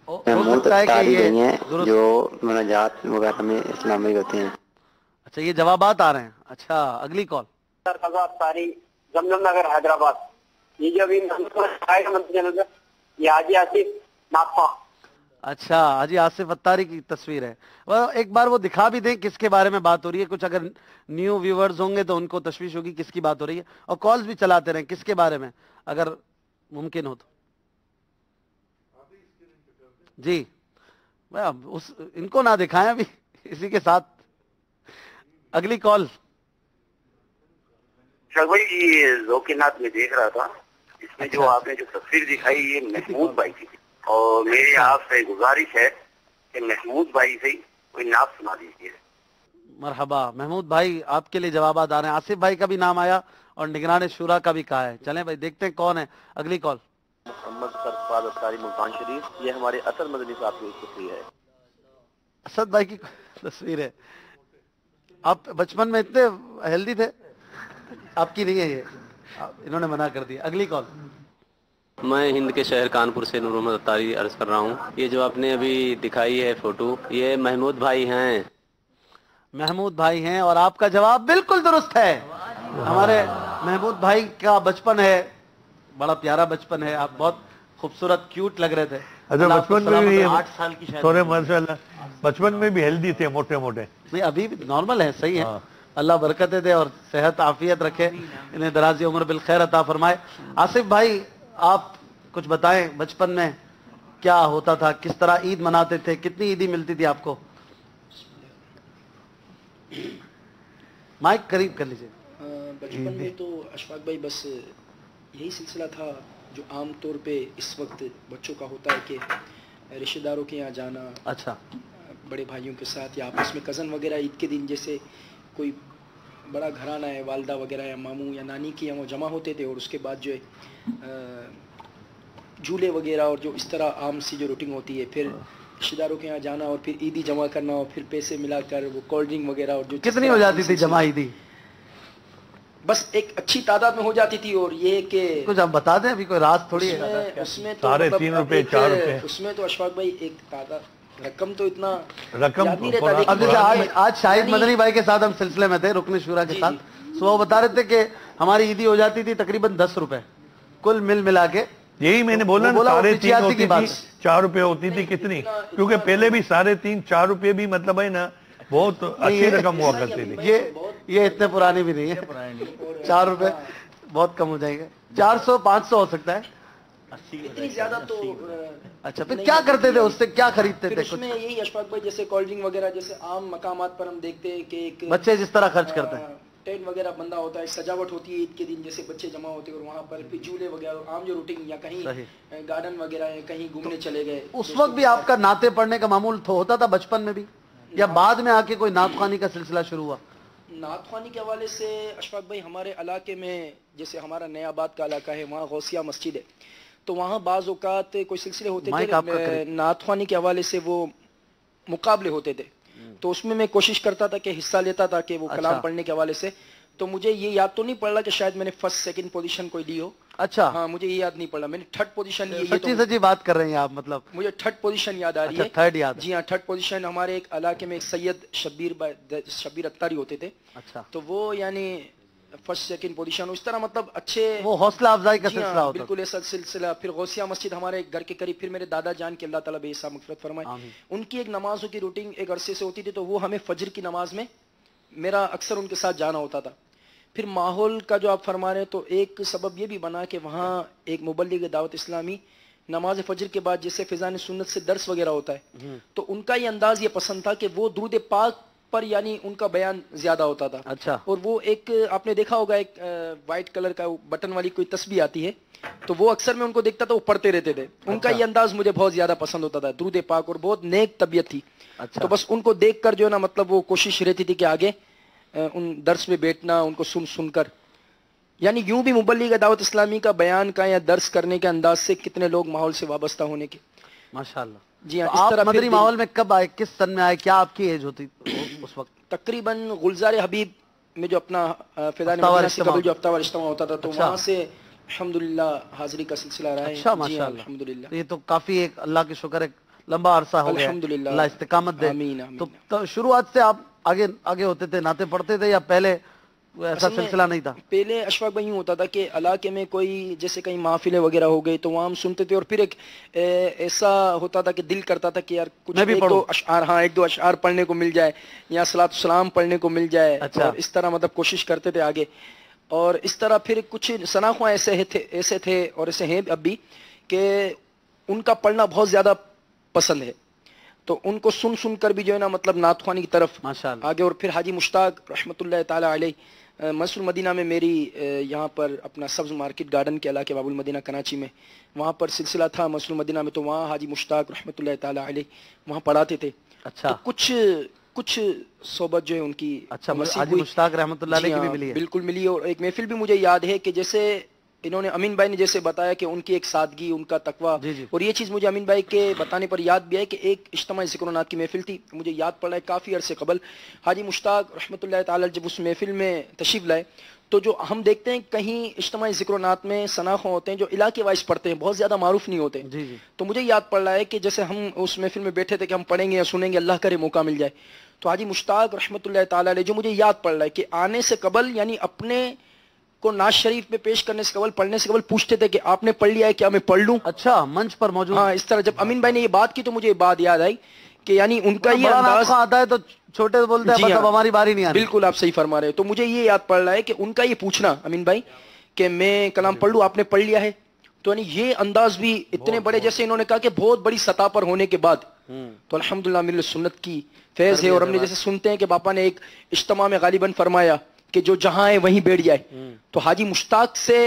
हो सकता है कि ये जो मुनाजात वगैरह में इस्लामी होते हैं। अच्छा, ये जवाबात आ रहे हैं। अच्छा, अगली कॉल। जमजम नगर हैदराबाद, ये जो अभी ये हाजी आसिफ नाफा। अच्छा, हाजी आसिफ अत्तारी की तस्वीर है। वह एक बार वो दिखा भी दें किसके बारे में बात हो रही है, कुछ अगर न्यू व्यूवर्स होंगे तो उनको तशवीश होगी किसकी बात हो रही है, और कॉल्स भी चलाते रहें किसके बारे में अगर मुमकिन हो तो। जी भाई, अब उस इनको ना दिखाएं अभी, इसी के साथ अगली कॉल। भाई, ये जोकीनाथ में देख रहा था, इसमें जो आपने जो तस्वीर दिखाई ये महमूद भाई की, और मेरी आपसे गुजारिश है कि महमूद भाई से कोई नाम सुना दीजिए। मरहबा महमूद भाई, आपके लिए जवाब आ रहे हैं। आसिफ भाई का भी नाम आया और निगरान शुरा का भी कहा है। चलें भाई, देखते हैं कौन है। अगली कॉल। मोहम्मद सरफराज अत्तारी मुल्तान शरीफ, ये हमारे असद मदनी साहब की तस्वीर है। असद भाई की तस्वीर है। आप बचपन में इतने हेल्दी थे। आपकी नहीं है ये, इन्होंने मना कर दिया। अगली कॉल। मैं हिंद के शहर कानपुर से नूर मोहम्मद अत्तारी अर्ज कर रहा हूँ। ये जो आपने अभी दिखाई है फोटो, ये महमूद भाई हैं। महमूद भाई हैं, और आपका जवाब बिल्कुल दुरुस्त है। हमारे महमूद भाई का बचपन है, बड़ा प्यारा बचपन है। आप बहुत खूबसूरत क्यूट लग रहे थे। अच्छा, बचपन में भी 8 साल की शायद। थोड़े माशाल्लाह, बचपन में भी हेल्दी थे, मोटे मोटे। नहीं, अभी भी नॉर्मल है, सही है। अल्लाह बरकतें दे और सेहत आफियत रखे, इन्हें दराजी उम्र बिल खैर अता फरमाए। आसिफ भाई, आप कुछ बताएं, बचपन में क्या होता था, किस तरह ईद मनाते थे, कितनी ईदी मिलती थी आपको? माइक करीब कर लीजिए। बचपन में तो अशफाक भाई बस यही सिलसिला था जो आम तौर पे इस वक्त बच्चों का होता है कि रिश्तेदारों के यहाँ जाना। अच्छा। बड़े भाइयों के साथ या आपस में कज़न वगैरह ईद के दिन जैसे कोई बड़ा घराना है, वालदा वगैरह या मामू या नानी के यहाँ वो जमा होते थे, और उसके बाद जो है झूले वगैरह और जो इस तरह आम सी जो रूटीन होती है, फिर रिश्तेदारों के यहाँ जाना और फिर ईदी जमा करना और फिर पैसे मिलाकर वो कोल्ड ड्रिंक वगैरह। और जो कितनी हो जाती थी जमा ईदी? बस एक अच्छी तादाद में हो जाती थी। और ये कि कुछ आप बता दें, अभी कोई राज थोड़ी है। उसमें तो 3.5 रुपए 4 रुपए उसमें तो अशफाक भाई एक तादाद रकम तो इतना रकम याद नहीं रहता। अब जैसे आज शाहिद मदनी भाई के साथ हम सिलसिले में थे, रुकन शुरा के साथ, तो वो बता रहे थे कि हमारी ईदी हो जाती थी तकरीबन 10 रुपए कुल मिल मिला के। यही मैंने बोला ना, 3.5 होती थी, 4 रुपए होती थी कितनी, क्योंकि पहले भी 3.5 4 रुपए भी मतलब है ना, बहुत अच्छी रकम हुआ करती थी। ये इतने पुरानी भी नहीं है। 4 रुपए बहुत कम हो जाएंगे। 400 500 हो सकता है, इतनी ज्यादा तो। अच्छा, फिर क्या करते थे उससे, क्या खरीदते थे? उसमें यही अशफाक भाई जैसे कोल्ड ड्रिंक वगैरह, जैसे आम मकामात पर हम देखते हैं कि एक बच्चे जिस तरह खर्च करते हैं, टेंट वगैरह बंदा होता है, सजावट होती है ईद के दिन, जैसे बच्चे जमा होते हैं और वहाँ पर फिर झूले वगैरह, आम जो रूटीन, या कहीं गार्डन वगैरह है, कहीं घूमने चले गए। उस वक्त भी आपका नाते पढ़ने का मामूल होता था बचपन में भी, या बाद में आके कोई नात ख़्वानी का सिलसिला शुरू हुआ? नात ख़्वानी के हवाले से अशफाक भाई हमारे इलाके में, जैसे हमारा नयाबाद का इलाका है, वहाँ गौसिया मस्जिद है, तो वहाँ बाज़ औक़ात कोई सिलसिले होते थे नात ख़्वानी के हवाले से, वो मुकाबले होते थे, तो उसमें मैं कोशिश करता था कि हिस्सा लेता था कि वो कलाम पढ़ने के हवाले से। तो मुझे ये याद तो नहीं पड़ रहा कि शायद मैंने फर्स्ट सेकंड पोजीशन कोई ली हो, अच्छा हाँ, मुझे ये याद नहीं पड़ा, मैंने थर्ड पोजीशन ली है। सच्ची सच्ची बात कर रहे हैं आप, मतलब मुझे थर्ड पोजीशन याद आ रही है। थर्ड याद? जी हाँ, थर्ड पोजीशन हमारे एक इलाके में एक सैयद शब्बीर अत्तारी होते थे। अच्छा, तो वो यानी फर्स्ट सेकंड पोजीशन, उस तरह मतलब अच्छे वो हौसला अफजाई का सिलसिला होता। बिल्कुल ऐसा सिलसिला। फिर गौसिया मस्जिद हमारे घर के करीब, फिर मेरे दादा जान की अल्लाह ताला बेहिसाब मग़फ़िरत फरमाए, उनकी एक नमाजों की रूटीन एक अरसे से होती थी, तो वो हमें फजर की नमाज में मेरा अक्सर उनके साथ जाना होता था। फिर माहौल का जो आप फरमा रहे हैं, तो एक सबब ये भी बना कि वहाँ एक मुबल्लिग दावत इस्लामी नमाज फजर के बाद जैसे फिजान सुन्नत से दर्स वगैरह होता है, तो उनका ये अंदाज ये पसंद था कि वो दुरूद पाक पर यानी उनका बयान ज्यादा होता था। अच्छा। और वो एक आपने देखा होगा एक वाइट कलर का बटन वाली कोई तस्बीह आती है, तो वो अक्सर मैं उनको देखता था, वो पढ़ते रहते थे। उनका ये अंदाज मुझे बहुत ज्यादा पसंद होता था, दुरूद पाक, और बहुत नेक तबीयत थी। अच्छा। तो बस उनको देख कर जो है ना, मतलब वो कोशिश रहती थी कि आगे उन दर्स में बैठना, उनको सुनकर, यानी यूं भी मुबल्लिग दावत इस्लामी का बयान का या दर्स करने के अंदाज से कितने लोग माहौल से वाबस्ता होने के। माशाल्लाह। जी हाँ। तो आप मदनी माहौल में कब आए, किस सन में आए, क्या आपकी एज होती उस वक्त? तकरीबन गुलजार हबीब में जो अपना फिजान मदीना से कबल जो हफ्तावार इज्तिमा होता था, तो वहाँ से अल्हम्दुलिल्लाह हाजिरी का सिलसिला रहा है। अच्छा, माशाल्लाह, अल्हम्दुलिल्लाह। ये तो काफी एक अल्लाह की शुक्र है लंबा अरसा हो गया, अल्हम्दुलिल्लाह, अल्लाह इस्तिकामत दे। आमीन, आमीन। तो शुरुआत से आप आगे होते थे, नाते पढ़ते थे, या पहले ऐसा सिलसिला नहीं था? पहले अशफाक भाई यूँ होता था कि इलाके में कोई जैसे कहीं महफिलें वगैरह हो गई तो वहाँ हम सुनते थे, और फिर एक ऐसा होता था कि दिल करता था कि यार कुछ एक दो अशआर, हाँ एक दो अशआर पढ़ने को मिल जाए या सलात सलाम पढ़ने को मिल जाए। अच्छा। और इस तरह मतलब कोशिश करते थे आगे, और इस तरह फिर कुछ सनाख्वां ऐसे थे और ऐसे हैं अब भी कि उनका पढ़ना बहुत ज्यादा पसंद है, तो उनको सुन कर भी जो है ना, मतलब नातख्वानी की तरफ माशाअल्लाह आगे। और फिर हाजी मुश्ताक रहमतुल्लाह ताला अलैह मस्जिद मदीना में मेरी यहाँ पर अपना सब्ज मार्केट गार्डन के इलाके बाबुल मदीना कराची में वहाँ पर सिलसिला था मस्जिद मदीना में, तो वहाँ हाजी मुश्ताक रहमतुल्लाह ताला अलैह वहाँ पढ़ाते थे। अच्छा। तो कुछ सोबत जो है उनकी अच्छा हाजी मुश्ताक रहमतुल्लाह अलैह की भी मिली है? बिल्कुल मिली। और एक महफिल भी मुझे याद है कि जैसे इन्होंने अमीन भाई ने जैसे बताया कि उनकी एक सादगी, उनका तकवा, और ये चीज़ मुझे अमीन भाई के बताने पर याद भी है कि एक इज्तिमा ज़िक्र-ओ-नात की महफिल थी, मुझे याद पड़ा है काफ़ी अरसे कबल। हाजी मुश्ताक रहमतुल्लाह ताला जब उस महफिल में तशरीफ़ लाए, तो जो हम देखते हैं कहीं इज्तिमा ज़िक्र-ओ-नात में सनाख़ होते हैं जो इलाके वाइज पढ़ते हैं, बहुत ज़्यादा मारूफ नहीं होते। जी जी। तो मुझे याद पड़ रहा है कि जैसे हम उस महफिल में बैठे थे कि हम पढ़ेंगे या सुनेंगे, अल्लाह करे मौका मिल जाए, तो हाजी मुश्ताक रहमतुल्लाह ताला अलैह जो मुझे याद पड़ रहा है कि आने से कबल यानी अपने को नाज शरीफ में पेश करने से कबल, पढ़ने से कबल पूछते थे कि आपने पढ़ लिया है क्या, मैं पढ़ लूं? अच्छा, मंच पर मौजूद? हाँ, इस तरह जब अमीन भाई ने ये बात की तो मुझे ये बात याद आई कि यानी उनका ये अंदाज आता है तो छोटे बोलते हैं मतलब हमारी बारी नहीं आनी। बिल्कुल आप सही फरमा रहे हो। तो मुझे ये याद पड़ रहा है कि उनका ये पूछना अमीन भाई कि मैं कलाम पढ़ लूं, आपने पढ़ लिया है, तो यानी ये अंदाज भी इतने बड़े, जैसे इन्होंने कहा कि बहुत बड़ी सतह पर होने के बाद, तो अल्हम्दुलिल्लाह मिल्लत सुन्नत की फैज है। और हमने जैसे सुनते हैं कि बापा ने एक इज्तिमा में गालिबन फरमाया कि जो जहां है वहीं बैठ जाए, तो हाजी मुश्ताक से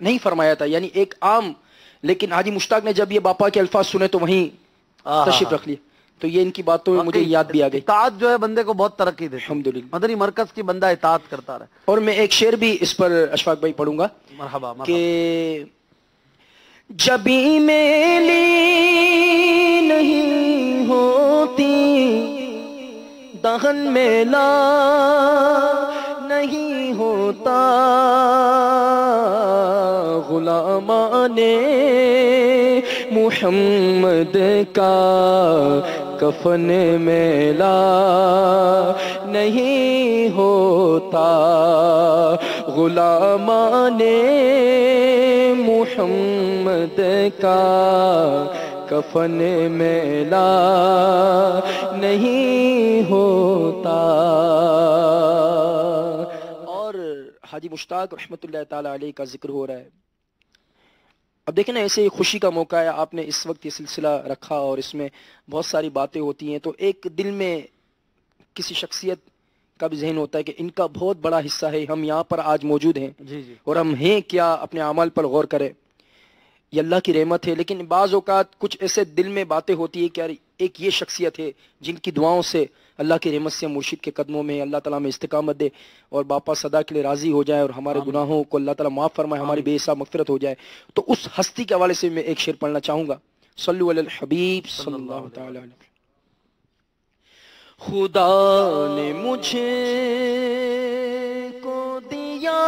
नहीं फरमाया था, यानी एक आम, लेकिन हाजी मुश्ताक ने जब ये बापा के अल्फाज सुने तो वहीं तशरीफ रख लिया। तो ये इनकी बातों में मुझे याद भी आ गई। इताअत जो है बंदे को बहुत तरक्की देती है। अल्हम्दुलिल्लाह। मदनी मरकज की बंदा इताअत करता रहे। और मैं एक शेर भी इस पर अशफाक भाई पढ़ूंगा कि जबी मेली नहीं होती, दहन मेला नहीं होता, गुलामाने मुहम्मद का कफन मेला नहीं होता, गुलामाने मुहम्मद का कफन मेला नहीं होता। और हाजी मुश्ताक रहमतुल्लाह ताला अलैह का जिक्र हो रहा है। अब देखें ना, ऐसे खुशी का मौका है, आपने इस वक्त ये सिलसिला रखा और इसमें बहुत सारी बातें होती हैं, तो एक दिल में किसी शख्सियत का भी जहन होता है कि इनका बहुत बड़ा हिस्सा है, हम यहाँ पर आज मौजूद हैं। जी जी। और हम हैं क्या, अपने अमाल पर गौर करें, ये अल्लाह की रहमत है। लेकिन बाज़ औक़ात कुछ ऐसे दिल में बातें होती है कि यार एक ये शख्सियत है जिनकी दुआओं से अल्लाह की रहमत से मुर्शिद के कदमों में अल्लाह ताला में इस्तिकामत दे और बापा सदा के लिए राज़ी हो जाए और हमारे गुनाहों को अल्लाह ताला माफ़ फरमाए, हमारी बेहिसाब मग़फ़िरत हो जाए। तो उस हस्ती के हवाले से मैं एक शेर पढ़ना चाहूँगा। सल्लु अलल हबीब सल्लल्लाहु तआला अलैहि। खुदा ने मुझे को दिया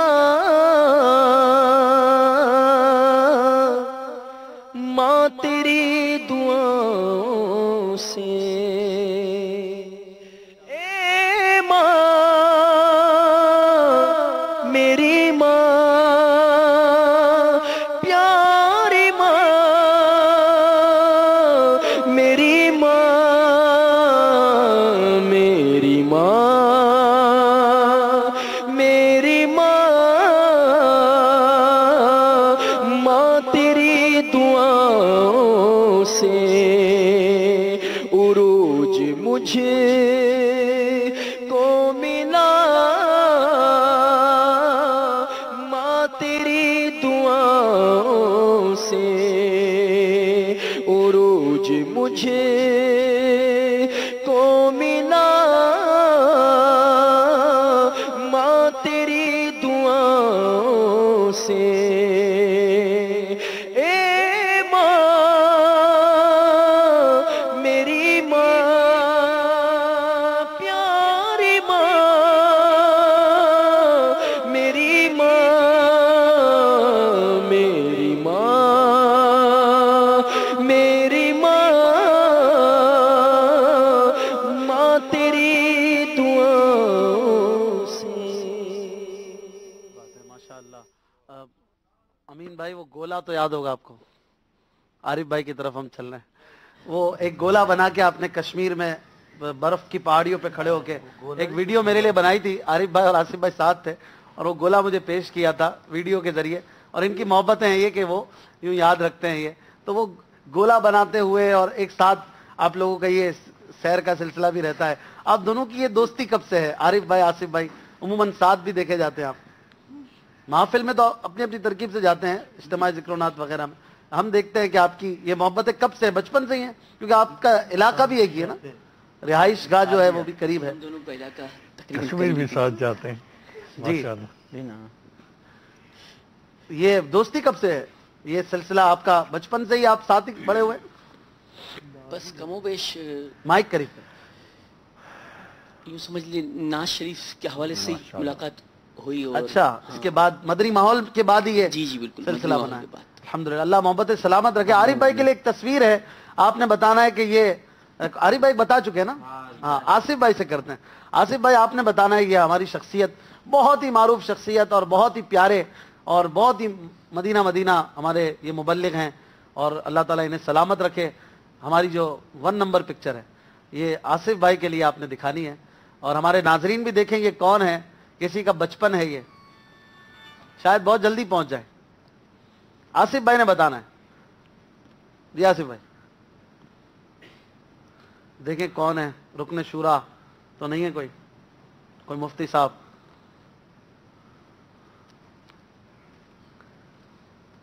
को मिला, माँ तेरी दुआओं से उरूज मुझे को मिला, माँ तेरी दुआओं से। ए माँ मेरी माँ, प्यारी माँ मेरी माँ, मेरी माँ, मेरी माँ, माँ तेरी दुआओं से। माशाअल्लाह। अमीन भाई, वो गोला तो याद होगा आपको, आरिफ भाई की तरफ हम चल रहे हैं। वो एक गोला बना के आपने कश्मीर में बर्फ की पहाड़ियों पे खड़े होके एक वीडियो मेरे लिए बनाई थी, आरिफ भाई और आसिफ भाई साथ थे, और वो गोला मुझे पेश किया था वीडियो के जरिए। और इनकी मोहब्बतें हैं ये कि वो यूं याद रखते हैं ये, तो वो गोला बनाते हुए और एक साथ आप लोगों का ये सैर का सिलसिला भी रहता है। आप दोनों की ये दोस्ती कब से है, आरिफ भाई आसिफ भाई? उमूमन साथ भी देखे जाते हैं आप महफिल में, तो अपनी अपनी तरकीब से जाते हैं, इज्तिमाई ज़िक्र-ओ-नात वगैरह में। हम देखते हैं कि आपकी ये मोहब्बतें कब से है? बचपन से ही हैं, क्योंकि आपका इलाका भी एक ही है ना, रिहाइश गाह जो है वो भी करीब है। दोनों का इलाका कश्मीर भी साथ जाते हैं जी। माशाअल्लाह। ये दोस्ती कब से है? ये सिलसिला आपका बचपन से ही आप साथ ही बड़े हुए? बस कमोबेश माइक करीब यूं समझ लीजिए नाज शरीफ के हवाले से ही मुलाकात हुई। और अच्छा, इसके बाद मदनी माहौल के बाद ही ये जी जी बिल्कुल सिलसिला बना है। अल्हम्दुलिल्लाह, अल्लाह मोहब्बत सलामत रखे। आरिफ भाई के लिए एक तस्वीर है, आपने बताना है कि ये आरिफ भाई बता चुके हैं ना? हाँ, आसिफ भाई से करते हैं। आसिफ भाई आपने बताना है, ये हमारी शख्सियत बहुत ही मारूफ शख्सियत और बहुत ही प्यारे और बहुत ही मदीना मदीना हमारे ये मुबल्लिग हैं, और अल्लाह ताला इन्हें सलामत रखे। हमारी जो 1 नंबर पिक्चर है ये आसिफ भाई के लिए आपने दिखानी है, और हमारे नाजरीन भी देखेंगे कौन है, किसी का बचपन है ये, शायद बहुत जल्दी पहुंच जाए। आसिफ भाई ने बताना है। जी आसिफ भाई, देखें कौन है, रुकने शूरा तो नहीं है कोई, कोई मुफ्ती साहब?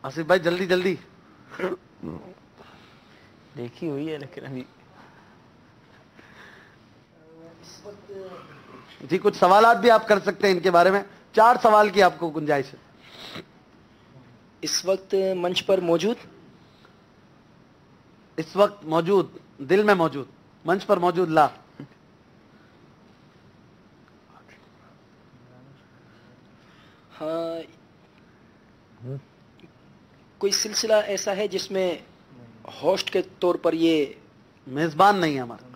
आसिफ भाई जल्दी जल्दी। देखी हुई है लेकिन अभी जी कुछ सवालात भी आप कर सकते हैं इनके बारे में। 4 सवाल की आपको गुंजाइश है। इस वक्त मंच पर मौजूद, इस वक्त मौजूद, दिल में मौजूद, मंच पर मौजूद ला। हाँ, कोई सिलसिला ऐसा है जिसमें होस्ट के तौर पर ये मेजबान नहीं है? हमारा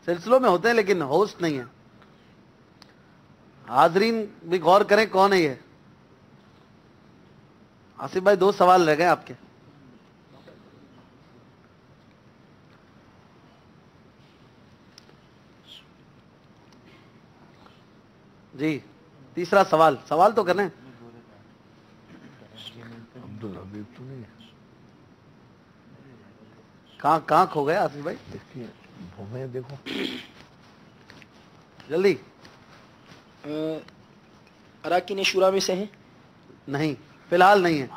सिलसिलों में होते हैं लेकिन होस्ट नहीं है। हाजरीन भी गौर करें कौन है ये। आसिफ भाई 2 सवाल रह गए आपके। जी तीसरा सवाल, सवाल तो करने। अब्दुल हबीब तो नहीं? कहाँ खो गए आसिफ भाई? देखिए भूमे देखो जल्दी। अराकीन शुरा में से हैं? नहीं, फिलहाल नहीं है।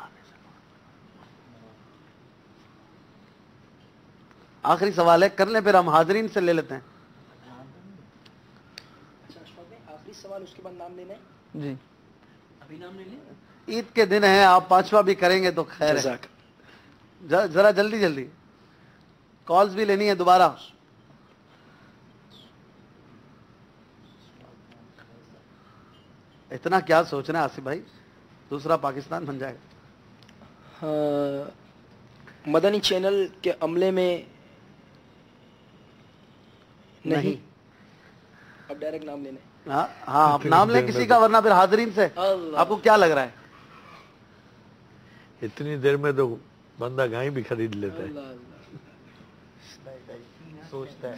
आखिरी सवाल है, कर लें फिर हम हाजरीन से ले लेते हैं। आखिरी सवाल, उसके बाद नाम लेना है जी। अभी नाम ले लें। ईद के दिन है, आप 5वां भी करेंगे तो खैर है। जरा जल्दी जल्दी, कॉल्स भी लेनी है दोबारा। इतना क्या सोचना है आसिफ भाई, दूसरा पाकिस्तान बन जाएगा। हाँ, मदनी चैनल के अमले में नहीं। अब डायरेक्ट नाम लेना है। हाँ हाँ, आप नाम लें किसी का, वरना फिर हाजरीन से आपको क्या लग रहा है? इतनी देर में तो बंदा गाय भी खरीद लेता है। सोचता है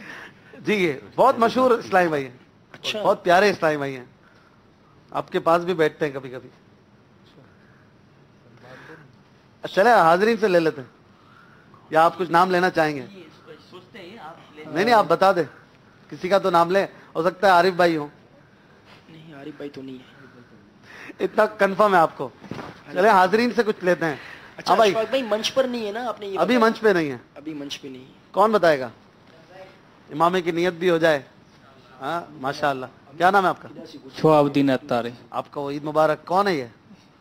जी। ये बहुत मशहूर इस्लामी भाई हैं। अच्छा, बहुत प्यारे इस्लामी भाई हैं, आपके पास भी बैठते हैं कभी कभी। चले हाजरीन से ले लेते हैं, या आप कुछ नाम लेना चाहेंगे? सोचते हैं आप नहीं, आप बता दे। किसी का तो नाम ले, हो सकता है आरिफ भाई हो। नहीं आरिफ भाई तो नहीं है। इतना कंफर्म है आपको? चले हाजरीन से कुछ लेते हैं। अच्छा अशफाक भाई मंच पर नहीं है ना, आपने ये अभी बताया। मंच पे नहीं है, अभी मंच पे नहीं है। कौन बताएगा? इमामे की नियत भी हो जाए। हाँ माशाअल्लाह। क्या नाम है आपका? शोहाबुद्दीन अत्तारी। आपका ईद मुबारक। कौन है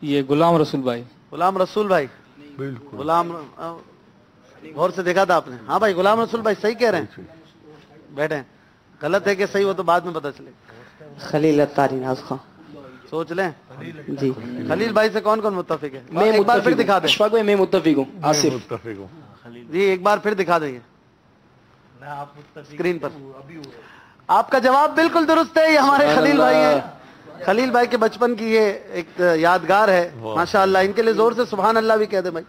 ये गुलाम रसूल भाई। गुलाम रसूल भाई? बिल्कुल। गुलाम गौर से देखा था आपने? हाँ भाई गुलाम रसूल भाई सही कह रहे हैं। बैठे। गलत है कि सही, वो तो बाद में पता चले। खलील अत्तारी नाज खां। सोच लें जी। खलील भाई से कौन कौन मुत्तफिक है? मैं एक बार फिर दिखा दें। अशफाक भाई मैं मुत्तफिक हूँ। आसिफ मुत्तफिक हूँ जी, एक बार फिर दिखा देंगे स्क्रीन पर। आपका जवाब बिल्कुल दुरुस्त है, ये हमारे खलील भाई हैं। खलील भाई के बचपन की ये एक यादगार है माशाअल्लाह। इनके लिए जोर से सुभान अल्लाह भी कह दे भाई,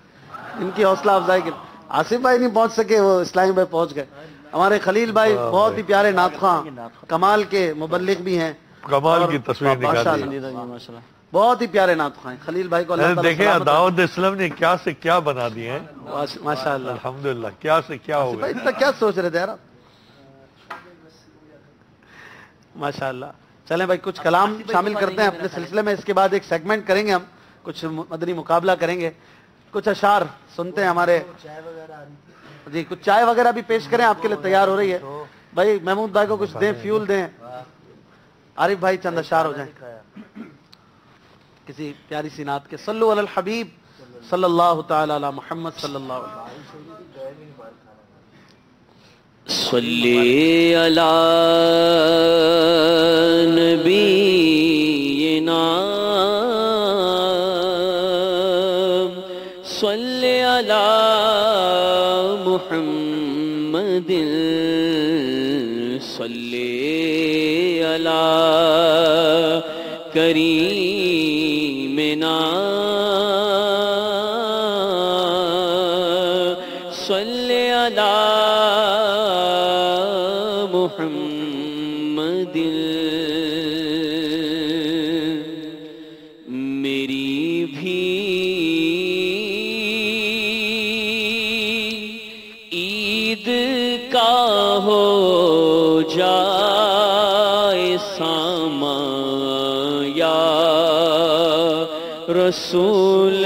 इनकी हौसला अफजाई के। आसिफ भाई नहीं पहुंच सके, वो इस्लामी भाई पहुंच गए। हमारे खलील भाई बहुत ही प्यारे नातख़्वां, कमाल के मुबल्लिग भी हैं। कमाल की तस्वीर निकाली। माशाअल्लाह बहुत ही प्यारे नातख़्वां हैं खलील भाई को। अल्लाह ताला देखें सलामत दाऊद इस्लाम ने क्या से क्या बना दिए हैं माशाअल्लाह। अल्हम्दुलिल्लाह। क्या से क्या हो भाई गया। इतना क्या सोच रहे थे यार आप? माशाअल्लाह। चलें भाई कुछ कलाम शामिल करते हैं अपने सिलसिले में। इसके बाद एक सेगमेंट करेंगे हम, कुछ मदनी मुकाबला करेंगे, कुछ अशार सुनते हैं हमारे जी। कुछ चाय वगैरह भी पेश करें, आपके लिए तैयार हो रही है भाई। महमूद भाई को कुछ दें, फ्यूल दें। आरिफ भाई चंद अशार हो जाए किसी प्यारी सी नात के। सल्लु अलल हबीब सल्लल्लाहु तआला अला मुहम्मद सल्लल्लाहु अलैहि सल्ली अला नबीना सल्ली अला मुहम्मदिन सल्ली अला करीमिना सल्ली अला मुहम्मदिन। मेरी भी ईद का हो जाए सामा या रसूल